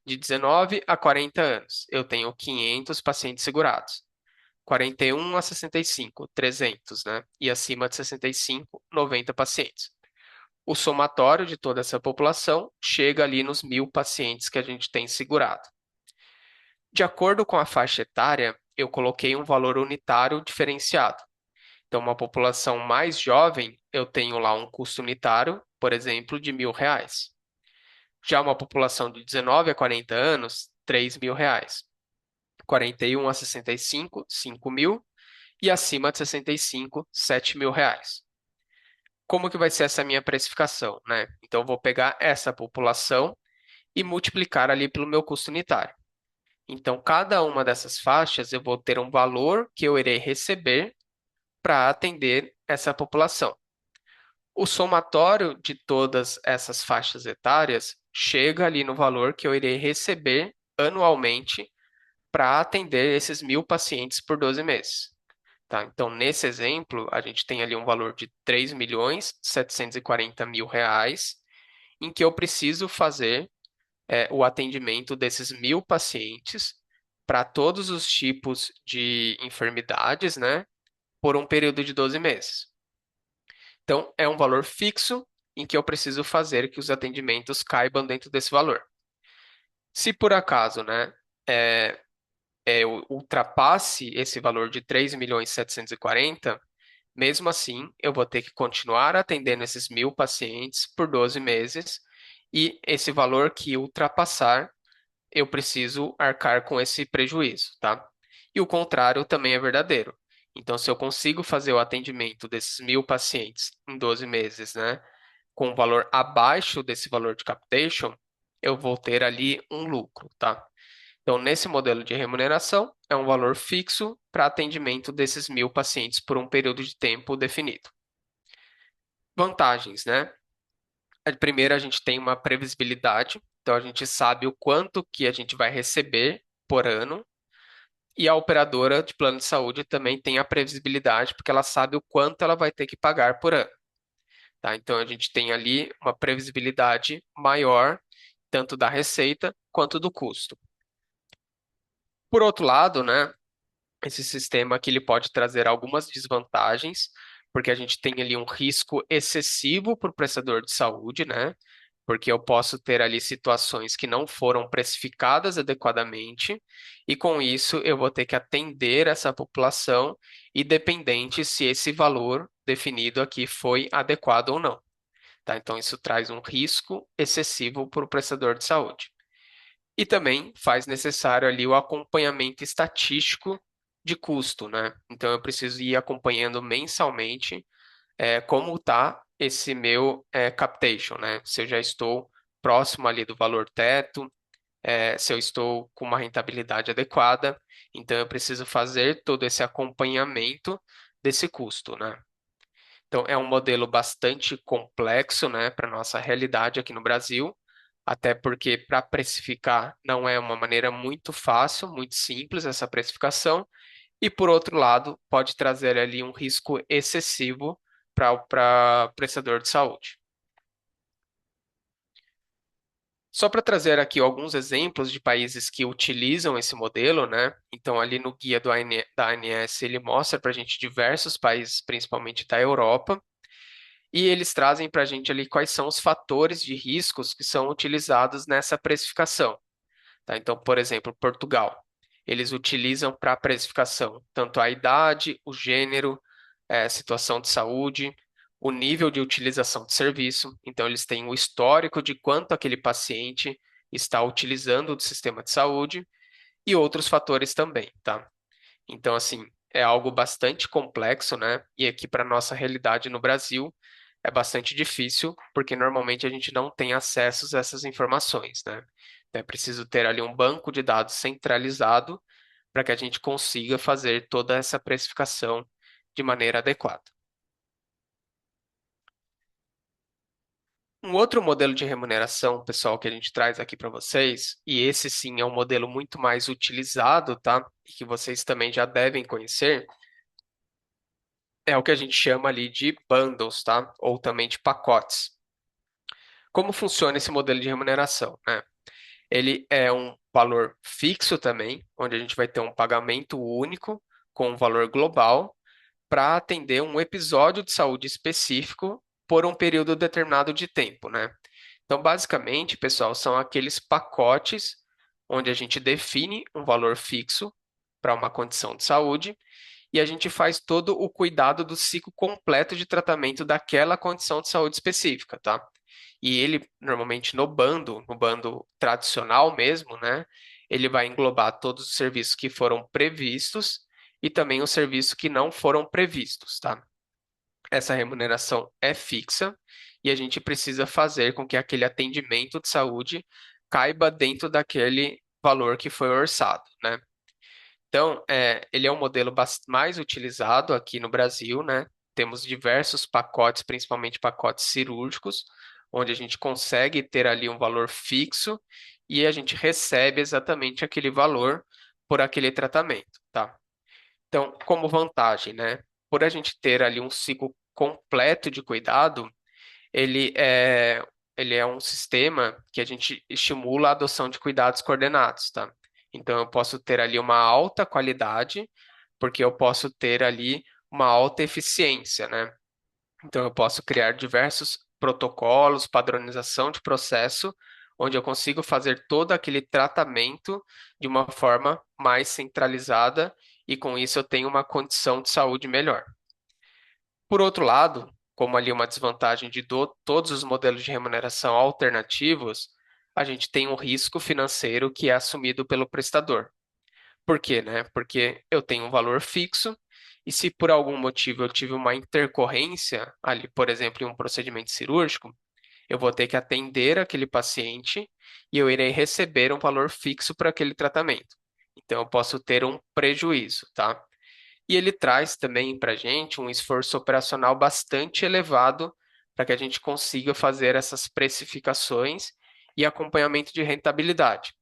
De 19 a 40 anos, eu tenho 500 pacientes segurados. 41 a 65, 300, né? E acima de 65, 90 pacientes. O somatório de toda essa população chega ali nos 1.000 pacientes que a gente tem segurado. De acordo com a faixa etária, eu coloquei um valor unitário diferenciado. Então, uma população mais jovem, eu tenho lá um custo unitário, por exemplo, de R$ 1.000. Já uma população de 19 a 40 anos, R$ 3.000. 41 a 65, 5.000. E acima de 65, R$ 7.000. Como que vai ser essa minha precificação, né? Então, eu vou pegar essa população e multiplicar ali pelo meu custo unitário. Então, cada uma dessas faixas eu vou ter um valor que eu irei receber para atender essa população. O somatório de todas essas faixas etárias chega ali no valor que eu irei receber anualmente para atender esses 1.000 pacientes por 12 meses. Tá? Então, nesse exemplo, a gente tem ali um valor de R$ 3.740.000, em que eu preciso fazer o atendimento desses 1.000 pacientes para todos os tipos de enfermidades, né, por um período de 12 meses. Então, é um valor fixo em que eu preciso fazer que os atendimentos caibam dentro desse valor. Se por acaso, né, eu ultrapasse esse valor de 3.740.000, mesmo assim, eu vou ter que continuar atendendo esses 1.000 pacientes por 12 meses e esse valor que ultrapassar, eu preciso arcar com esse prejuízo, tá? E o contrário também é verdadeiro. Então, se eu consigo fazer o atendimento desses 1.000 pacientes em 12 meses, né, com um valor abaixo desse valor de capitation, eu vou ter ali um lucro, tá? Então, nesse modelo de remuneração, é um valor fixo para atendimento desses 1.000 pacientes por um período de tempo definido. Vantagens, né? A primeira, a gente tem uma previsibilidade, então a gente sabe o quanto que a gente vai receber por ano, e a operadora de plano de saúde também tem a previsibilidade, porque ela sabe o quanto ela vai ter que pagar por ano, tá? Então a gente tem ali uma previsibilidade maior, tanto da receita quanto do custo. Por outro lado, né, esse sistema aqui ele pode trazer algumas desvantagens, porque a gente tem ali um risco excessivo para o prestador de saúde, né? Porque eu posso ter ali situações que não foram precificadas adequadamente, e com isso eu vou ter que atender essa população, independente se esse valor definido aqui foi adequado ou não, tá? Então isso traz um risco excessivo para o prestador de saúde. E também faz necessário ali o acompanhamento estatístico de custo, né? Então eu preciso ir acompanhando mensalmente como está esse meu capitation, né? Se eu já estou próximo ali do valor teto, se eu estou com uma rentabilidade adequada. Então eu preciso fazer todo esse acompanhamento desse custo, né? Então, é um modelo bastante complexo, né, para a nossa realidade aqui no Brasil, até porque para precificar não é uma maneira muito fácil, muito simples essa precificação, e por outro lado, pode trazer ali um risco excessivo para o prestador de saúde. Só para trazer aqui alguns exemplos de países que utilizam esse modelo, né? Então, ali no guia da ANS, ele mostra para a gente diversos países, principalmente da Europa, e eles trazem para a gente ali quais são os fatores de riscos que são utilizados nessa precificação, tá? Então, por exemplo, Portugal. Eles utilizam para a precificação tanto a idade, o gênero, situação de saúde, o nível de utilização de serviço. Então, eles têm o histórico de quanto aquele paciente está utilizando do sistema de saúde e outros fatores também, tá? Então, assim, é algo bastante complexo, né? E aqui para nossa realidade no Brasil é bastante difícil, porque normalmente a gente não tem acesso a essas informações, né? Então, é preciso ter ali um banco de dados centralizado para que a gente consiga fazer toda essa precificação de maneira adequada. Um outro modelo de remuneração, pessoal, que a gente traz aqui para vocês, e esse sim é um modelo muito mais utilizado, tá? E que vocês também já devem conhecer, é o que a gente chama ali de bundles, tá? Ou também de pacotes. Como funciona esse modelo de remuneração, né? Ele é um valor fixo também, onde a gente vai ter um pagamento único com um valor global para atender um episódio de saúde específico por um período determinado de tempo, né? Então, basicamente, pessoal, são aqueles pacotes onde a gente define um valor fixo para uma condição de saúde e a gente faz todo o cuidado do ciclo completo de tratamento daquela condição de saúde específica, tá? E ele, normalmente, no bando tradicional mesmo, né? Ele vai englobar todos os serviços que foram previstos e também os serviços que não foram previstos, tá? Essa remuneração é fixa e a gente precisa fazer com que aquele atendimento de saúde caiba dentro daquele valor que foi orçado, né? Então, ele é um modelo mais utilizado aqui no Brasil, né? Temos diversos pacotes, principalmente pacotes cirúrgicos, onde a gente consegue ter ali um valor fixo e a gente recebe exatamente aquele valor por aquele tratamento, tá? Então, como vantagem, né? Por a gente ter ali um ciclo completo de cuidado, ele é, ele é um sistema que a gente estimula a adoção de cuidados coordenados, tá? Então, eu posso ter ali uma alta qualidade, porque eu posso ter ali uma alta eficiência, né? Então, eu posso criar diversos protocolos, padronização de processo, onde eu consigo fazer todo aquele tratamento de uma forma mais centralizada e com isso eu tenho uma condição de saúde melhor. Por outro lado, como ali uma desvantagem de todos os modelos de remuneração alternativos, a gente tem um risco financeiro que é assumido pelo prestador. Por quê, né? Porque eu tenho um valor fixo e se por algum motivo eu tive uma intercorrência ali, por exemplo, em um procedimento cirúrgico, eu vou ter que atender aquele paciente e eu irei receber um valor fixo para aquele tratamento. Então, eu posso ter um prejuízo, tá? E ele traz também para a gente um esforço operacional bastante elevado para que a gente consiga fazer essas precificações e acompanhamento de rentabilidade,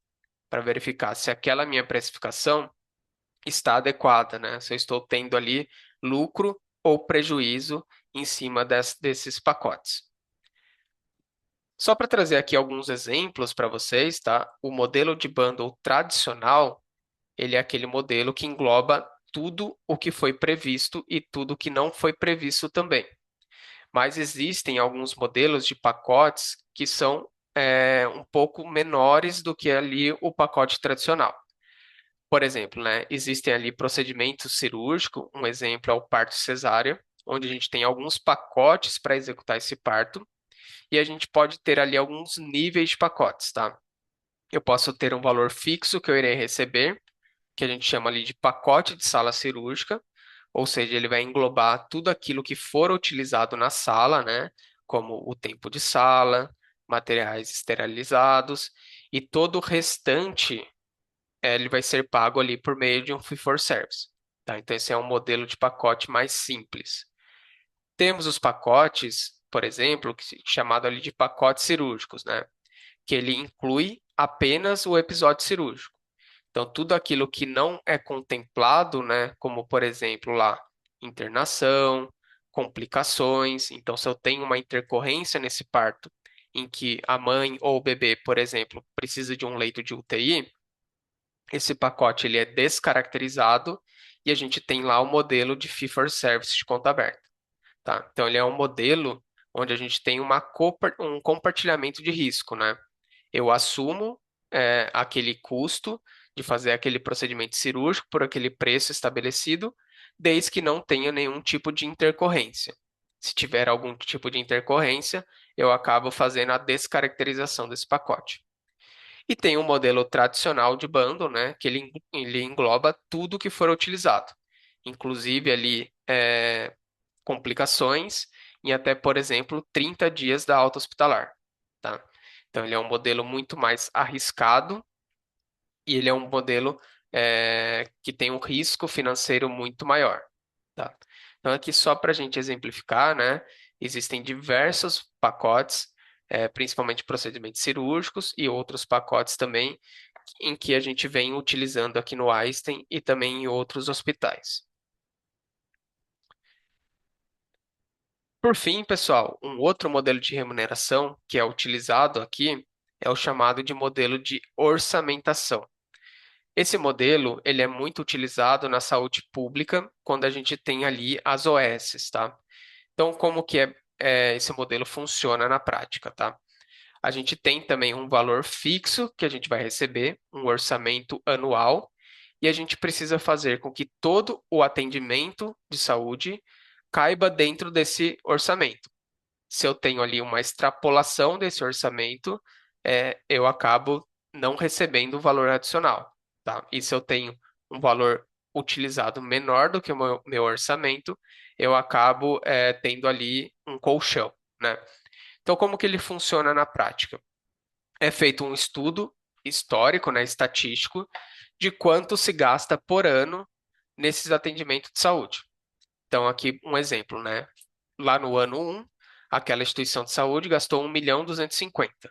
para verificar se aquela minha precificação está adequada, né? Se eu estou tendo ali lucro ou prejuízo em cima desses pacotes. Só para trazer aqui alguns exemplos para vocês, tá? O modelo de bundle tradicional, ele é aquele modelo que engloba tudo o que foi previsto e tudo o que não foi previsto também. Mas existem alguns modelos de pacotes que são um pouco menores do que ali o pacote tradicional. Por exemplo, né, existem ali procedimentos cirúrgicos, um exemplo é o parto cesáreo, onde a gente tem alguns pacotes para executar esse parto, e a gente pode ter ali alguns níveis de pacotes, tá? Eu posso ter um valor fixo que eu irei receber, que a gente chama ali de pacote de sala cirúrgica, ou seja, ele vai englobar tudo aquilo que for utilizado na sala, né? Como o tempo de sala, materiais esterilizados e todo o restante, ele vai ser pago ali por meio de um fee for service, tá? Então esse é um modelo de pacote mais simples. Temos os pacotes, por exemplo, chamado ali de pacotes cirúrgicos, né? Que ele inclui apenas o episódio cirúrgico. Então, tudo aquilo que não é contemplado, né, como por exemplo lá, internação, complicações. Então, se eu tenho uma intercorrência nesse parto, em que a mãe ou o bebê, por exemplo, precisa de um leito de UTI, esse pacote ele é descaracterizado e a gente tem lá o modelo de fee for service de conta aberta, tá? Então, ele é um modelo onde a gente tem um compartilhamento de risco, né? Eu assumo aquele custo de fazer aquele procedimento cirúrgico por aquele preço estabelecido, desde que não tenha nenhum tipo de intercorrência. Se tiver algum tipo de intercorrência, eu acabo fazendo a descaracterização desse pacote. E tem um modelo tradicional de bundle, né, que ele engloba tudo que for utilizado, inclusive ali complicações em até, por exemplo, 30 dias da alta hospitalar, tá? Então, ele é um modelo muito mais arriscado e ele é um modelo que tem um risco financeiro muito maior, tá? Então, aqui só para a gente exemplificar, né? Existem diversos pacotes principalmente procedimentos cirúrgicos e outros pacotes também, em que a gente vem utilizando aqui no Einstein e também em outros hospitais. Por fim, pessoal, um outro modelo de remuneração que é utilizado aqui é o chamado de modelo de orçamentação. Esse modelo, ele é muito utilizado na saúde pública quando a gente tem ali as OSs, tá? Então, como que esse modelo funciona na prática, tá? A gente tem também um valor fixo que a gente vai receber, um orçamento anual, e a gente precisa fazer com que todo o atendimento de saúde caiba dentro desse orçamento. Se eu tenho ali uma extrapolação desse orçamento, eu acabo não recebendo o valor adicional, tá? E se eu tenho um valor utilizado menor do que o meu orçamento, eu acabo tendo ali um colchão, né? Então, como que ele funciona na prática? É feito um estudo histórico, né, estatístico, de quanto se gasta por ano nesses atendimentos de saúde. Então, aqui um exemplo, né? Lá no ano um, aquela instituição de saúde gastou 1.250.000.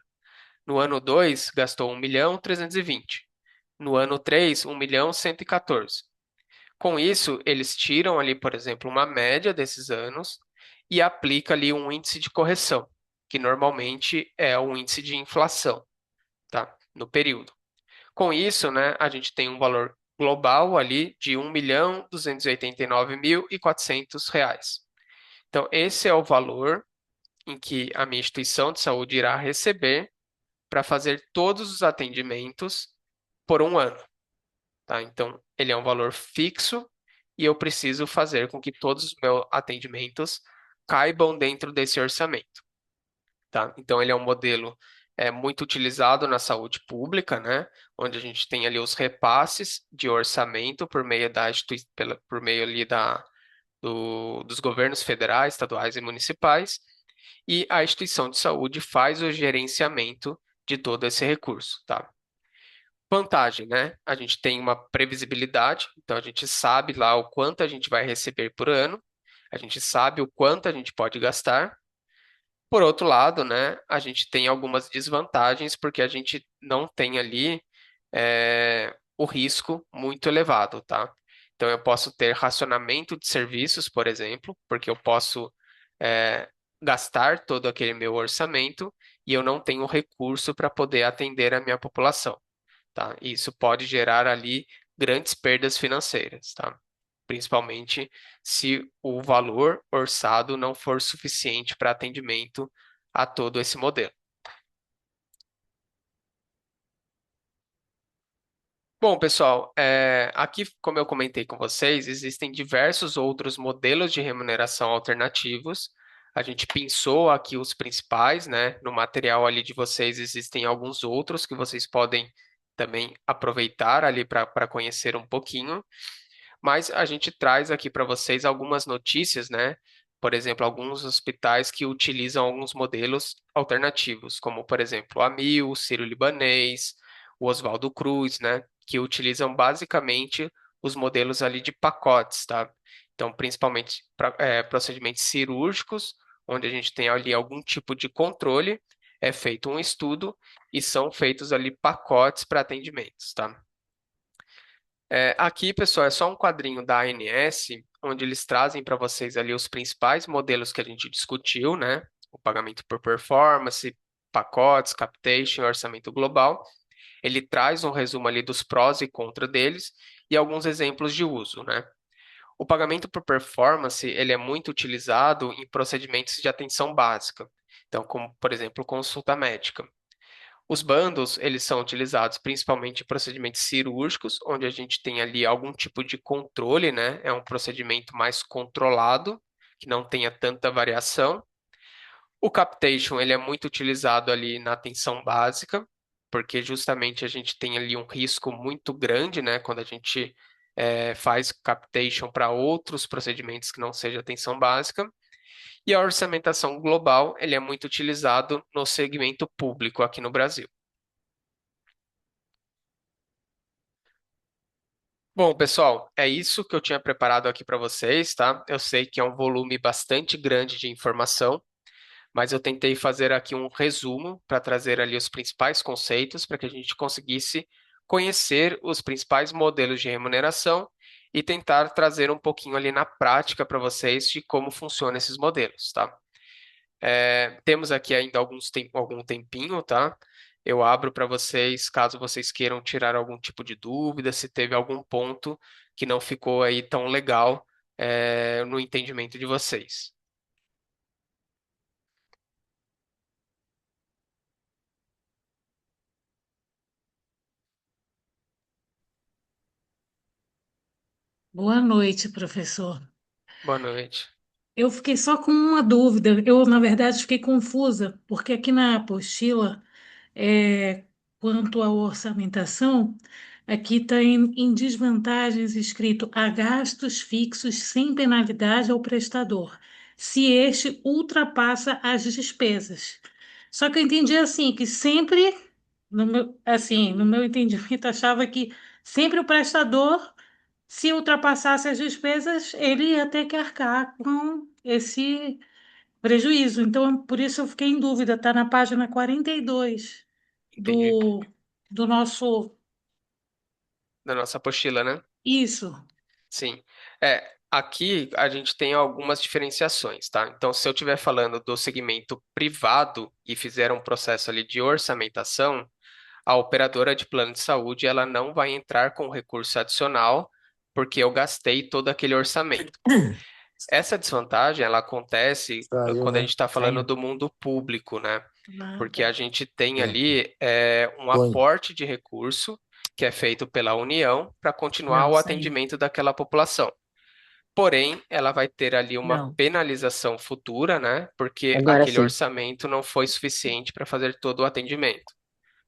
No ano 2, gastou 1.320.000. No ano 3, 1.114.000. Com isso, eles tiram ali, por exemplo, uma média desses anos e aplica ali um índice de correção, que normalmente é o índice de inflação, tá? No período. Com isso, né, a gente tem um valor global ali de 1.289.400 reais. Então, esse é o valor em que a minha instituição de saúde irá receber para fazer todos os atendimentos por um ano, tá? Então, ele é um valor fixo e eu preciso fazer com que todos os meus atendimentos caibam dentro desse orçamento, tá? Então, ele é um modelo muito utilizado na saúde pública, né? Onde a gente tem ali os repasses de orçamento por meio por meio ali dos governos federais, estaduais e municipais, e a instituição de saúde faz o gerenciamento de todo esse recurso, tá? Vantagem, né? A gente tem uma previsibilidade, então a gente sabe lá o quanto a gente vai receber por ano, a gente sabe o quanto a gente pode gastar. Por outro lado, né, a gente tem algumas desvantagens porque a gente não tem ali o risco muito elevado, tá? Então eu posso ter racionamento de serviços, por exemplo, porque eu posso é, gastar todo aquele meu orçamento e eu não tenho recurso para poder atender a minha população, tá? E isso pode gerar ali grandes perdas financeiras, tá? Principalmente se o valor orçado não for suficiente para atendimento a todo esse modelo. Bom, pessoal, aqui, como eu comentei com vocês, existem diversos outros modelos de remuneração alternativos. A gente pensou aqui os principais, né? No material ali de vocês existem alguns outros que vocês podem também aproveitar ali para conhecer um pouquinho. Mas a gente traz aqui para vocês algumas notícias, né? Por exemplo, alguns hospitais que utilizam alguns modelos alternativos, como, por exemplo, a Amil, o Sírio-Libanês, o Oswaldo Cruz, né? Que utilizam basicamente os modelos ali de pacotes, tá? Então, principalmente procedimentos cirúrgicos, onde a gente tem ali algum tipo de controle, é feito um estudo e são feitos ali pacotes para atendimentos, tá? Aqui, pessoal, é só um quadrinho da ANS, onde eles trazem para vocês ali os principais modelos que a gente discutiu, né? O pagamento por performance, pacotes, capitation, orçamento global. Ele traz um resumo ali dos prós e contras deles e alguns exemplos de uso, né? O pagamento por performance, ele é muito utilizado em procedimentos de atenção básica. Então, como, por exemplo, consulta médica. Os bundles, eles são utilizados principalmente em procedimentos cirúrgicos, onde a gente tem ali algum tipo de controle, né? É um procedimento mais controlado, que não tenha tanta variação. O capitation, ele é muito utilizado ali na atenção básica, porque justamente a gente tem ali um risco muito grande, né? Quando a gente faz capitation para outros procedimentos que não seja atenção básica. E a orçamentação global, ele é muito utilizado no segmento público aqui no Brasil. Bom, pessoal, é isso que eu tinha preparado aqui para vocês, tá? Eu sei que é um volume bastante grande de informação, mas eu tentei fazer aqui um resumo para trazer ali os principais conceitos para que a gente conseguisse conhecer os principais modelos de remuneração e tentar trazer um pouquinho ali na prática para vocês de como funcionam esses modelos, tá? Temos aqui ainda algum tempinho, tá? Eu abro para vocês, caso vocês queiram tirar algum tipo de dúvida, se teve algum ponto que não ficou aí tão legal, no entendimento de vocês. Boa noite, professor. Boa noite. Eu fiquei só com uma dúvida. Eu, na verdade, fiquei confusa, porque aqui na apostila, quanto à orçamentação, aqui está em desvantagens escrito a gastos fixos sem penalidade ao prestador, se este ultrapassa as despesas. Só que eu entendi assim, que sempre, no meu entendimento, achava que sempre o prestador, se ultrapassasse as despesas, ele ia ter que arcar com esse prejuízo. Então, por isso eu fiquei em dúvida. Está na página 42 Entendi. do, do nosso. Da nossa apostila, né? Isso. Sim. Aqui a gente tem algumas diferenciações, tá? Então, se eu estiver falando do segmento privado e fizer um processo ali de orçamentação, a operadora de plano de saúde, ela não vai entrar com recurso adicional, porque eu gastei todo aquele orçamento. Essa desvantagem, ela acontece Saiu, quando a né? gente está falando Saiu. do mundo público, né? Ah, Porque a tá. gente tem É. ali um Põe. aporte de recurso que é feito pela União para continuar Não, o saiu. atendimento daquela população. Porém, ela vai ter ali uma Não. penalização futura, né? Porque Agora aquele sim. orçamento não foi suficiente para fazer todo o atendimento.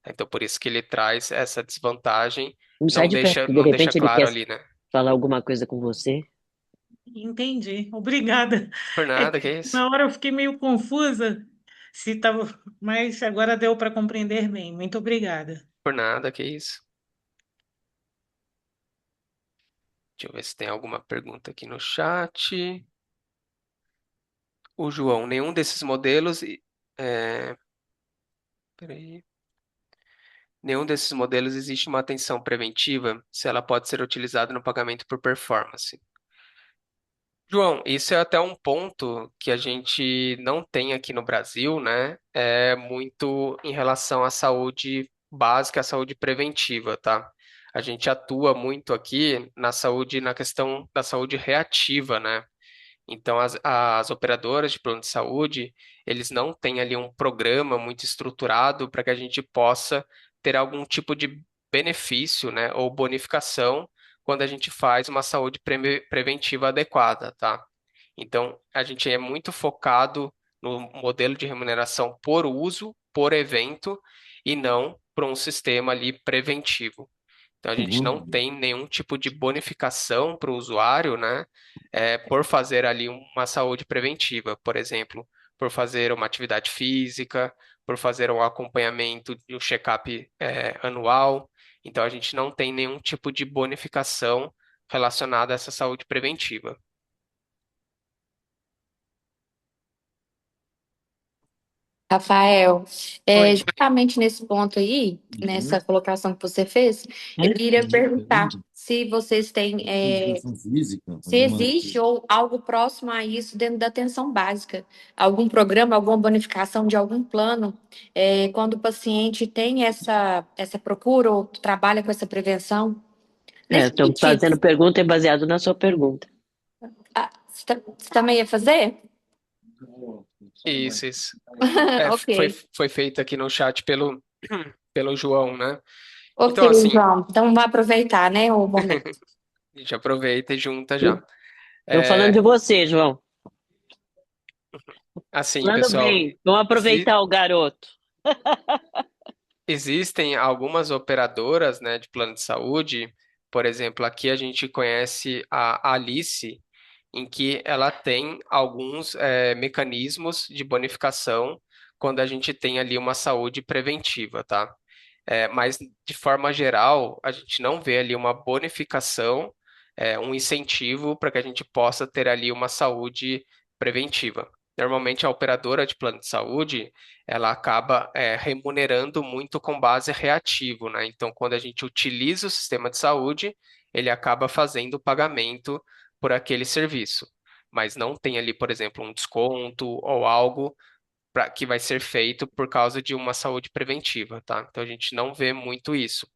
Então, por isso que ele traz essa desvantagem, Não sai de perto, que de não deixa repente ele claro quer ali, né? falar alguma coisa com você. Entendi. Obrigada. Por É nada, que é que isso? na hora eu fiquei meio confusa se estava, mas agora deu para compreender bem. Muito obrigada. Por nada, que é isso? Deixa eu ver se tem alguma pergunta aqui no chat. O João, nenhum desses modelos. É, peraí. Nenhum desses modelos existe uma atenção preventiva se ela pode ser utilizada no pagamento por performance. João, isso é até um ponto que a gente não tem aqui no Brasil, né? É muito em relação à saúde básica, à saúde preventiva, tá? A gente atua muito aqui na saúde, na questão da saúde reativa, né? Então, as operadoras de plano de saúde, eles não têm ali um programa muito estruturado para que a gente possa ter algum tipo de benefício, né, ou bonificação quando a gente faz uma saúde preventiva adequada, tá? Então, a gente é muito focado no modelo de remuneração por uso, por evento, e não para um sistema ali preventivo. Então, a gente não tem nenhum tipo de bonificação para o usuário, né, por fazer ali uma saúde preventiva, por exemplo, por fazer uma atividade física, por fazer um acompanhamento de um check-up, anual. Então, a gente não tem nenhum tipo de bonificação relacionada a essa saúde preventiva. Rafael, Oi. justamente nesse ponto aí, nessa colocação que você fez, eu iria perguntar se vocês têm, se existe ou algo próximo a isso dentro da atenção básica, algum programa, alguma bonificação de algum plano, quando o paciente tem essa procura ou trabalha com essa prevenção, nesse Estamos sentido. fazendo pergunta baseado na sua pergunta. Você também ia fazer? Isso, isso. Foi, Ok. foi feito aqui no chat pelo João, né? Ok, Então, assim, João. Então, vamos aproveitar, né, o momento. a gente aproveita e junta já. Estou falando de É, você, João. assim, Falando pessoal, bem. Vamos exi- aproveitar o garoto. existem algumas operadoras, né, de plano de saúde. Por exemplo, aqui a gente conhece a Alice, em que ela tem alguns mecanismos de bonificação quando a gente tem ali uma saúde preventiva, tá? Mas, de forma geral, a gente não vê ali uma bonificação, um incentivo para que a gente possa ter ali uma saúde preventiva. Normalmente a operadora de plano de saúde, ela acaba remunerando muito com base reativo, né? Então, quando a gente utiliza o sistema de saúde, ele acaba fazendo o pagamento por aquele serviço, mas não tem ali, por exemplo, um desconto ou algo que vai ser feito por causa de uma saúde preventiva, tá? Então a gente não vê muito isso.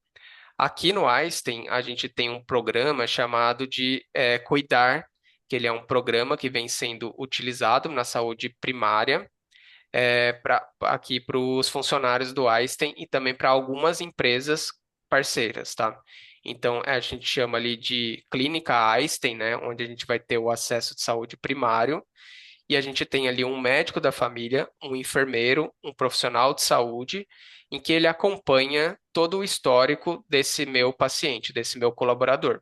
Aqui no Einstein, a gente tem um programa chamado de Cuidar, que ele é um programa que vem sendo utilizado na saúde primária, aqui para os funcionários do Einstein e também para algumas empresas parceiras, tá? Então, a gente chama ali de Clínica Einstein, né, onde a gente vai ter o acesso de saúde primário, e a gente tem ali um médico da família, um enfermeiro, um profissional de saúde, em que ele acompanha todo o histórico desse meu paciente, desse meu colaborador.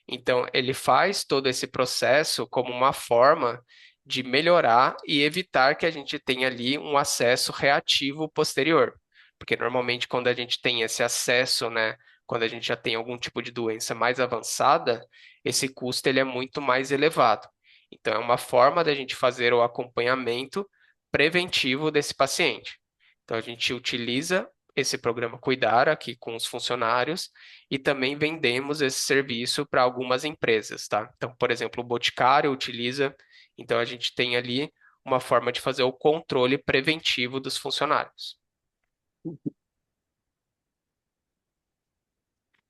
Então, ele faz todo esse processo como uma forma de melhorar e evitar que a gente tenha ali um acesso reativo posterior. Porque normalmente quando a gente tem esse acesso, né, quando a gente já tem algum tipo de doença mais avançada, esse custo ele é muito mais elevado. Então, é uma forma da gente fazer o acompanhamento preventivo desse paciente. Então, a gente utiliza esse programa Cuidar aqui com os funcionários e também vendemos esse serviço para algumas empresas, tá? Então, por exemplo, o Boticário utiliza, então a gente tem ali uma forma de fazer o controle preventivo dos funcionários.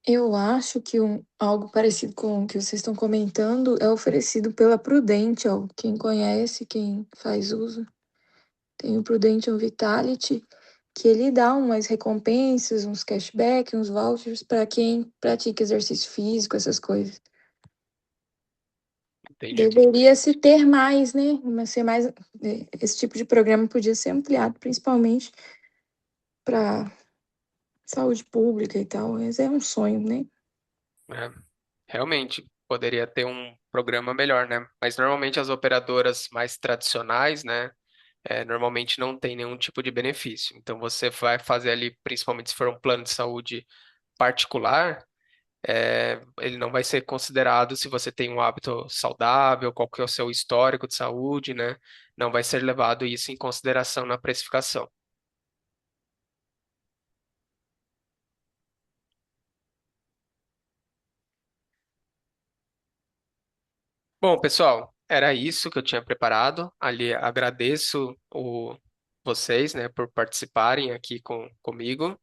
Eu acho que algo parecido com o que vocês estão comentando é oferecido pela Prudential. Quem conhece, quem faz uso, tem o Prudential Vitality, que ele dá umas recompensas, uns cashback, uns vouchers para quem pratica exercício físico, essas coisas. Entendi. Deveria se ter mais, né? Mas ser mais, esse tipo de programa podia ser ampliado, principalmente para saúde pública e tal. Mas é um sonho, né? É, realmente, poderia ter um programa melhor, né? Mas normalmente as operadoras mais tradicionais, né, normalmente não tem nenhum tipo de benefício. Então você vai fazer ali, principalmente se for um plano de saúde particular, ele não vai ser considerado se você tem um hábito saudável, qual que é o seu histórico de saúde, né? Não vai ser levado isso em consideração na precificação. Bom, pessoal, era isso que eu tinha preparado. Ali agradeço vocês, né, por participarem aqui comigo.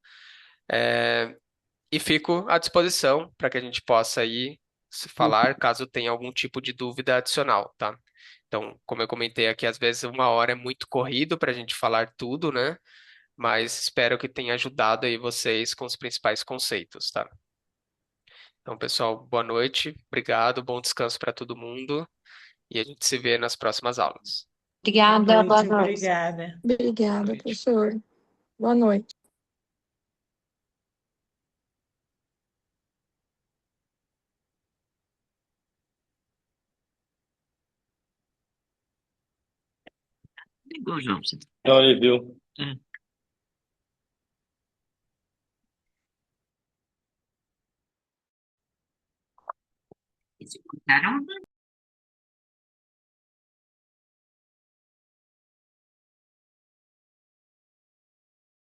E fico à disposição para que a gente possa aí se falar caso tenha algum tipo de dúvida adicional, tá? Então, como eu comentei aqui, às vezes uma hora é muito corrido para a gente falar tudo, né? Mas espero que tenha ajudado aí vocês com os principais conceitos, tá? Então, pessoal, boa noite, obrigado, bom descanso para todo mundo e a gente se vê nas próximas aulas. Obrigada, boa noite. Obrigada. Boa Obrigada, noite. professor. Boa noite. Ligou, João. Olha, viu? Escutaram?